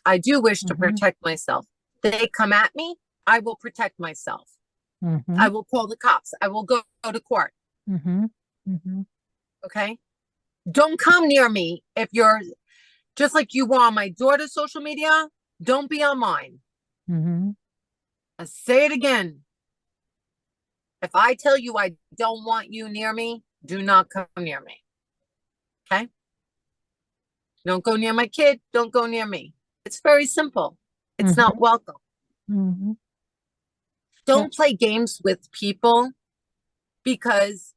I do wish to Mhm. protect myself. They come at me, I will protect myself. Mhm. I will call the cops. I will go to court. Mhm. Mhm. Okay? Don't come near me if you're just like you were on my daughter's social media. Don't be on mine. Mhm. I say it again. If I tell you I don't want you near me, do not come near me. Okay? Don't go near my kid. Don't go near me. It's very simple. It's not welcome. Mhm. Don't play games with people, because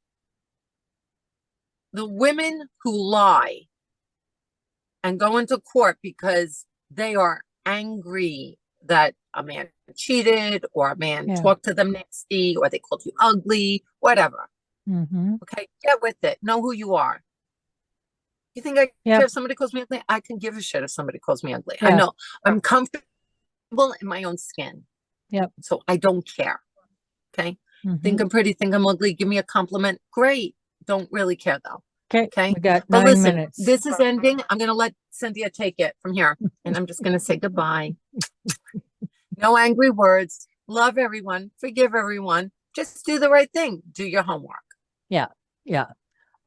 the women who lie and go into court because they are angry that a man cheated or a man Yeah. talked to them nasty or they called you ugly, whatever. Mhm. Okay, get with it. Know who you are. You think I Yeah. care if somebody calls me ugly? I can give a shit if somebody calls me ugly. I Yeah. know I'm comfortable in my own skin. Yep. So I don't care. Okay. Mhm. Think I'm pretty, think I'm ugly, give me a compliment. Great. Don't really care though. Okay, Okay. we got But 9 listen, minutes. this is ending. I'm going to let Cynthia take it from here. And I'm just going to say goodbye. No angry words. Love everyone. Forgive everyone. Just do the right thing. Do your homework. Yeah.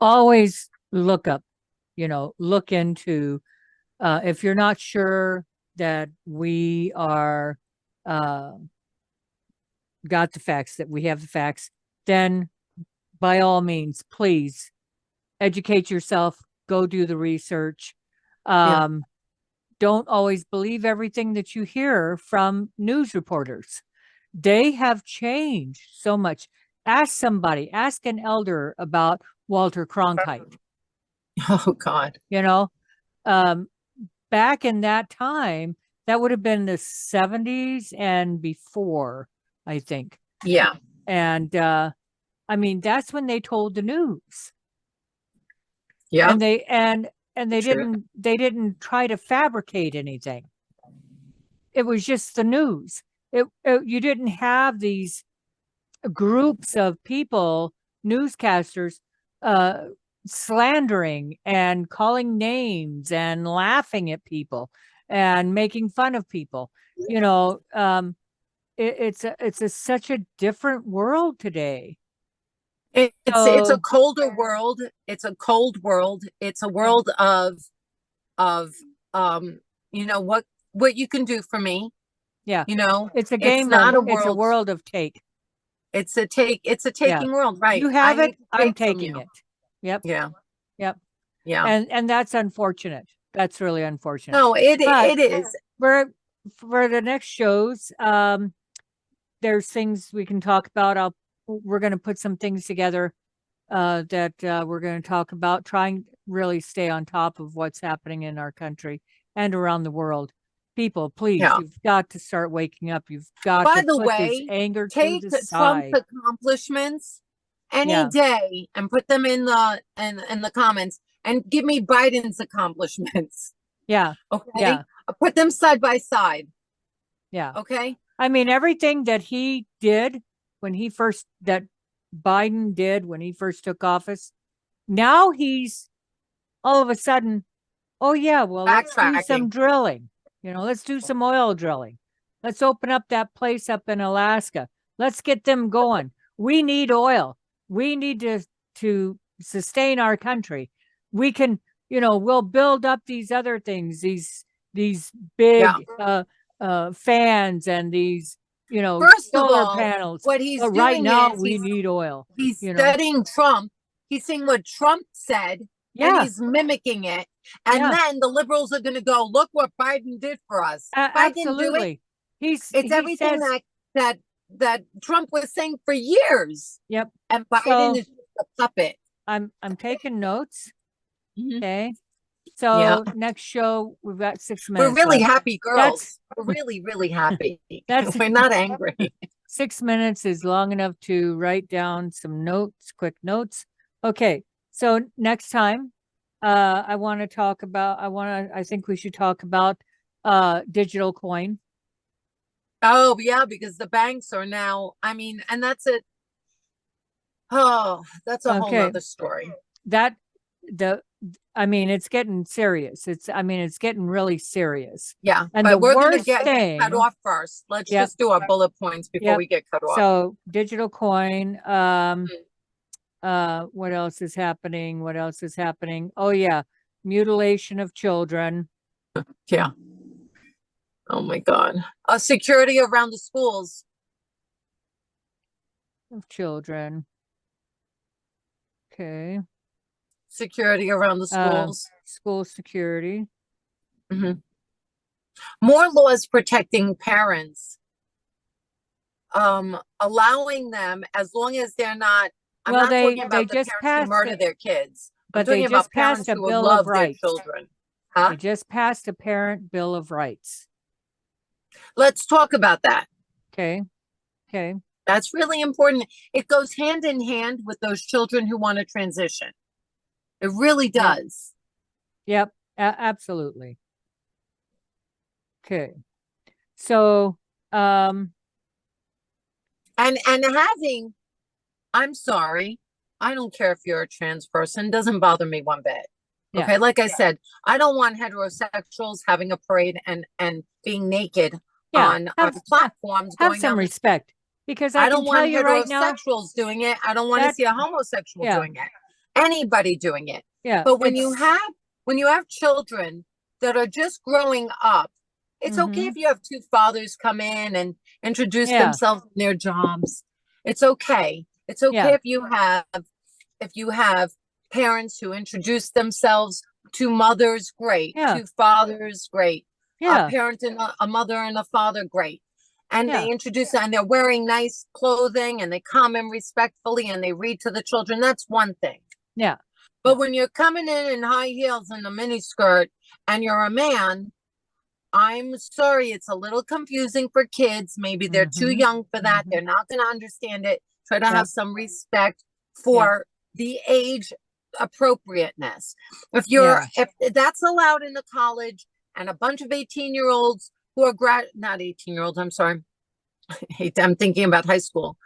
Always look up, look into, if you're not sure that we are, got the facts, that we have the facts, then by all means, please educate yourself, go do the research. Yeah. Don't always believe everything that you hear from news reporters. They have changed so much. Ask somebody, ask an elder about Walter Cronkite. Oh God. Um, back in that time, that would have been the 70s and before, I think. Yeah. And I mean, that's when they told the news. Yeah. And they True. didn't try to fabricate anything. It was just the news. You didn't have these groups of people, newscasters, slandering and calling names and laughing at people and making fun of people. It's such a different world today. It's a colder world. It's a cold world. It's a world of what you can do for me. Yeah, it's a It's game not of a it's a world. world of take. It's a taking world, right? You have I it, need to I'm take from taking you. it. Yep, Yeah. yep. Yeah. And that's unfortunate. That's really unfortunate. No, But it is. for the next shows, there's things we can talk about. We're going to put some things together that we're going to talk about, trying really stay on top of what's happening in our country and around the world. People, please, Yeah. you've got to start waking up. You've got By to the put this way, anger to take the Trump's side. accomplishments any Yeah. day and put them in the comments and give me Biden's accomplishments. Yeah. Okay. Yeah. Put them side by side. Yeah. Okay. I mean, everything that he did that Biden did when he first took office, now he's all of a sudden, oh yeah, well, let's do some Backtracking. drilling. Let's do some oil drilling. Let's open up that place up in Alaska. Let's get them going. We need oil. We need to sustain our country. We can, we'll build up these other things, these big fans and these, First of solar all, panels. what he's But right doing now is we need oil. he's studying Trump. He's seeing what Trump said, and Yeah. he's mimicking it. And Yeah. then the liberals are going to go, look what Biden did for us. Biden didn't do it. Absolutely. He Everything says, that Trump was saying for years. yep. And Biden So- is just a puppet. I'm taking notes. Mhm. Okay. So Yeah. next show, we've got 6 minutes. We're really left. happy girls. We're really, really happy. That's- We're not angry. 6 minutes is long enough to write down some notes, quick notes. Okay. So next time, I think we should talk about digital coin. Oh, yeah, because the banks are now, and that's it. Oh, that's a whole Okay. nother story. It's getting serious. It's getting really serious. Yeah. And but the we're going to worst get thing, cut off first. Let's Yep. just do our bullet points before Yep. we get cut off. so digital coin, what else is happening? Oh yeah, mutilation of children. Yeah. Oh my God. Security around the schools. Of children. Okay. Security around the schools. School security. More laws protecting parents. Allowing them, as long as they're not, I'm Well, not they- talking they about the just parents passed who murder it, their kids. I'm but they talking about just passed parents a who Bill of love their Rights. children. They Huh? just passed a Parent Bill of Rights. Let's talk about that. Okay. That's really important. It goes hand in hand with those children who want to transition. It really does. Yep. Absolutely. Okay. So, And having I'm sorry. I don't care if you're a trans person. Doesn't bother me one bit. Yeah. Okay. Like I said, I don't want heterosexuals having a parade and being naked Yeah, on platforms have going some down. respect, because I I can don't tell want you right now, heterosexuals doing it. I don't want to that- see a homosexual yeah. doing it. Anybody doing it. yeah, But when you it's- have children that are just growing up, it's okay if you have two fathers come in and introduce Yeah. themselves in their jobs. It's okay. It's okay Yeah. if you have parents who introduce themselves to mothers, great. Yeah. To fathers, great. yeah, A parent and a mother and a father, great. And Yeah. they introduce and they're wearing nice clothing and they come in respectfully and they read to the children. That's one thing. yeah, But when you're coming in high heels and a mini skirt and you're a man, I'm sorry, it's a little confusing for kids. Maybe they're too Mhm. young for that. Mhm. They're not going to understand it. Try to Yep. have some respect for the age appropriateness. If if that's allowed in the college and a bunch of 18-year-olds who are not 18-year-olds, I'm sorry. I'm thinking about high school.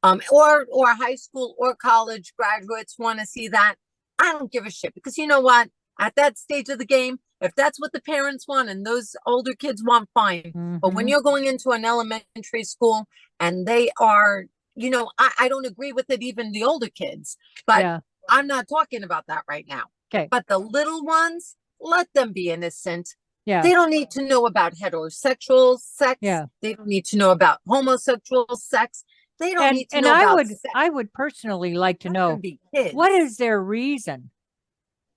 Or high school or college graduates want to see that. I don't give a shit, because you know what? At that stage of the game, if that's what the parents want and those older kids want, fine. But when Mhm. you're going into an elementary school and they are, I don't agree with it, even the older kids, but yeah, I'm not talking about that right now. okay, But the little ones, let them be innocent. yeah, They don't need to know about heterosexual sex. Yeah. They don't need to know about homosexual sex. They don't need to and know I about would, sex. I would personally like to Let know, them be kids. what is their reason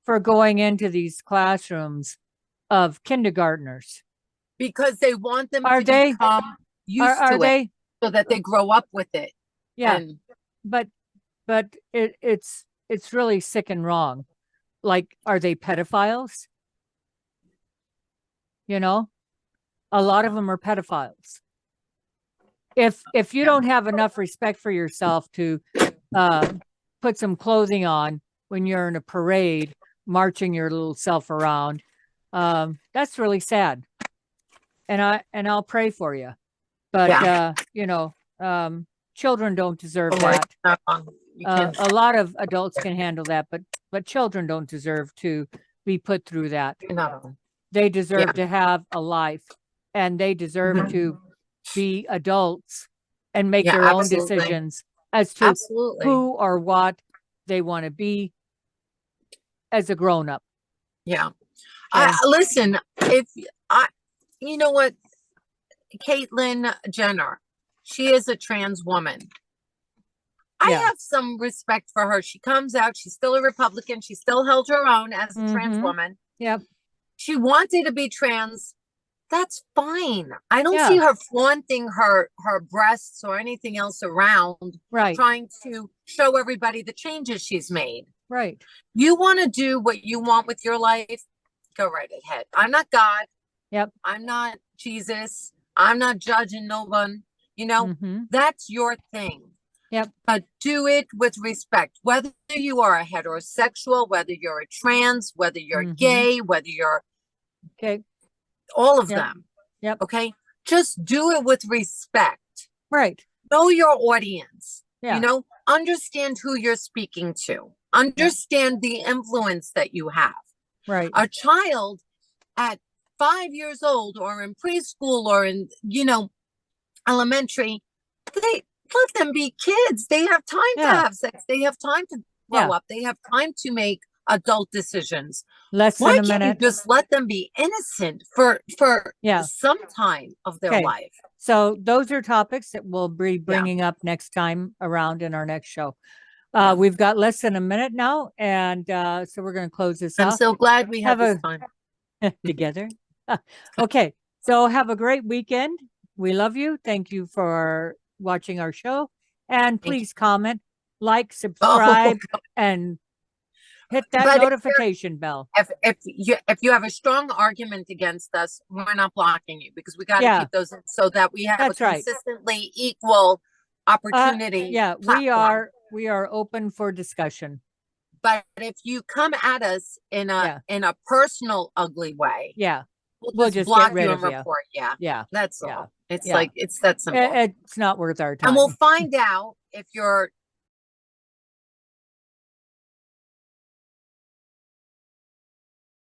for going into these classrooms of kindergartners? Because they want them Are to they- become used Are to it they? so that they grow up with it. Yeah, And but it's really sick and wrong. Like, are they pedophiles? You know, a lot of them are pedophiles. If you don't have enough respect for yourself to put some clothing on when you're in a parade, marching your little self around, that's really sad. And I'll pray for you. But children don't deserve don't worry, that. you can A lot of adults can handle that, but children don't deserve to be put through that. you're not on. They deserve Yeah. to have a life, and they deserve Mhm. to be adults and make Yeah, their own absolutely. decisions as to Absolutely. who or what they want to be as a grown up. Yeah. Okay. Listen, you know what, Caitlyn Jenner, she is a trans woman. I Yeah. have some respect for her. She comes out, she's still a Republican. She still held her own as a trans Mhm. woman. Yep. She wanted to be trans. That's fine. I don't Yeah. see her flaunting her breasts or anything else around, Right. trying to show everybody the changes she's made. Right. You want to do what you want with your life, go right ahead. I'm not God. Yep. I'm not Jesus. I'm not judging no one. Mhm. That's your thing. Yep. But do it with respect, whether you are a heterosexual, whether you're a trans, whether you're Mhm. gay, whether you're Okay. all of Yep. them. Yep. Okay. Just do it with respect. Right. Know your audience. Yeah. Understand who you're speaking to. Understand the influence that you have. Right. A child at 5 years old or in preschool or in, elementary, they let them be kids. They have time to Yeah. have sex. They have time to grow up. They have time to make adult decisions. Less Why than a can't you minute. just let them be innocent for Yeah. some time of their Okay. life? So those are topics that we'll be bringing up next time around in our next show. Yeah. We've got less than a minute now, and so we're going to close this I'm off so glad we had Have this time. together. Okay, so have a great weekend. We love you. Thank you for watching our show, and you. please comment, like, Oh, subscribe, and hit that But if you're- notification bell. if you have a strong argument against us, we're not blocking you, because we got to Yeah. keep those in so that we have That's a right. consistently equal opportunity. Yeah, platform. we are open for discussion. But if you come at us in a personal ugly way, Yeah, we'll we'll just just block get rid you of and ya. report. Yeah, yeah. that's Yeah. all. It's Yeah. like it's that simple. It's not worth our time. And we'll find out if you're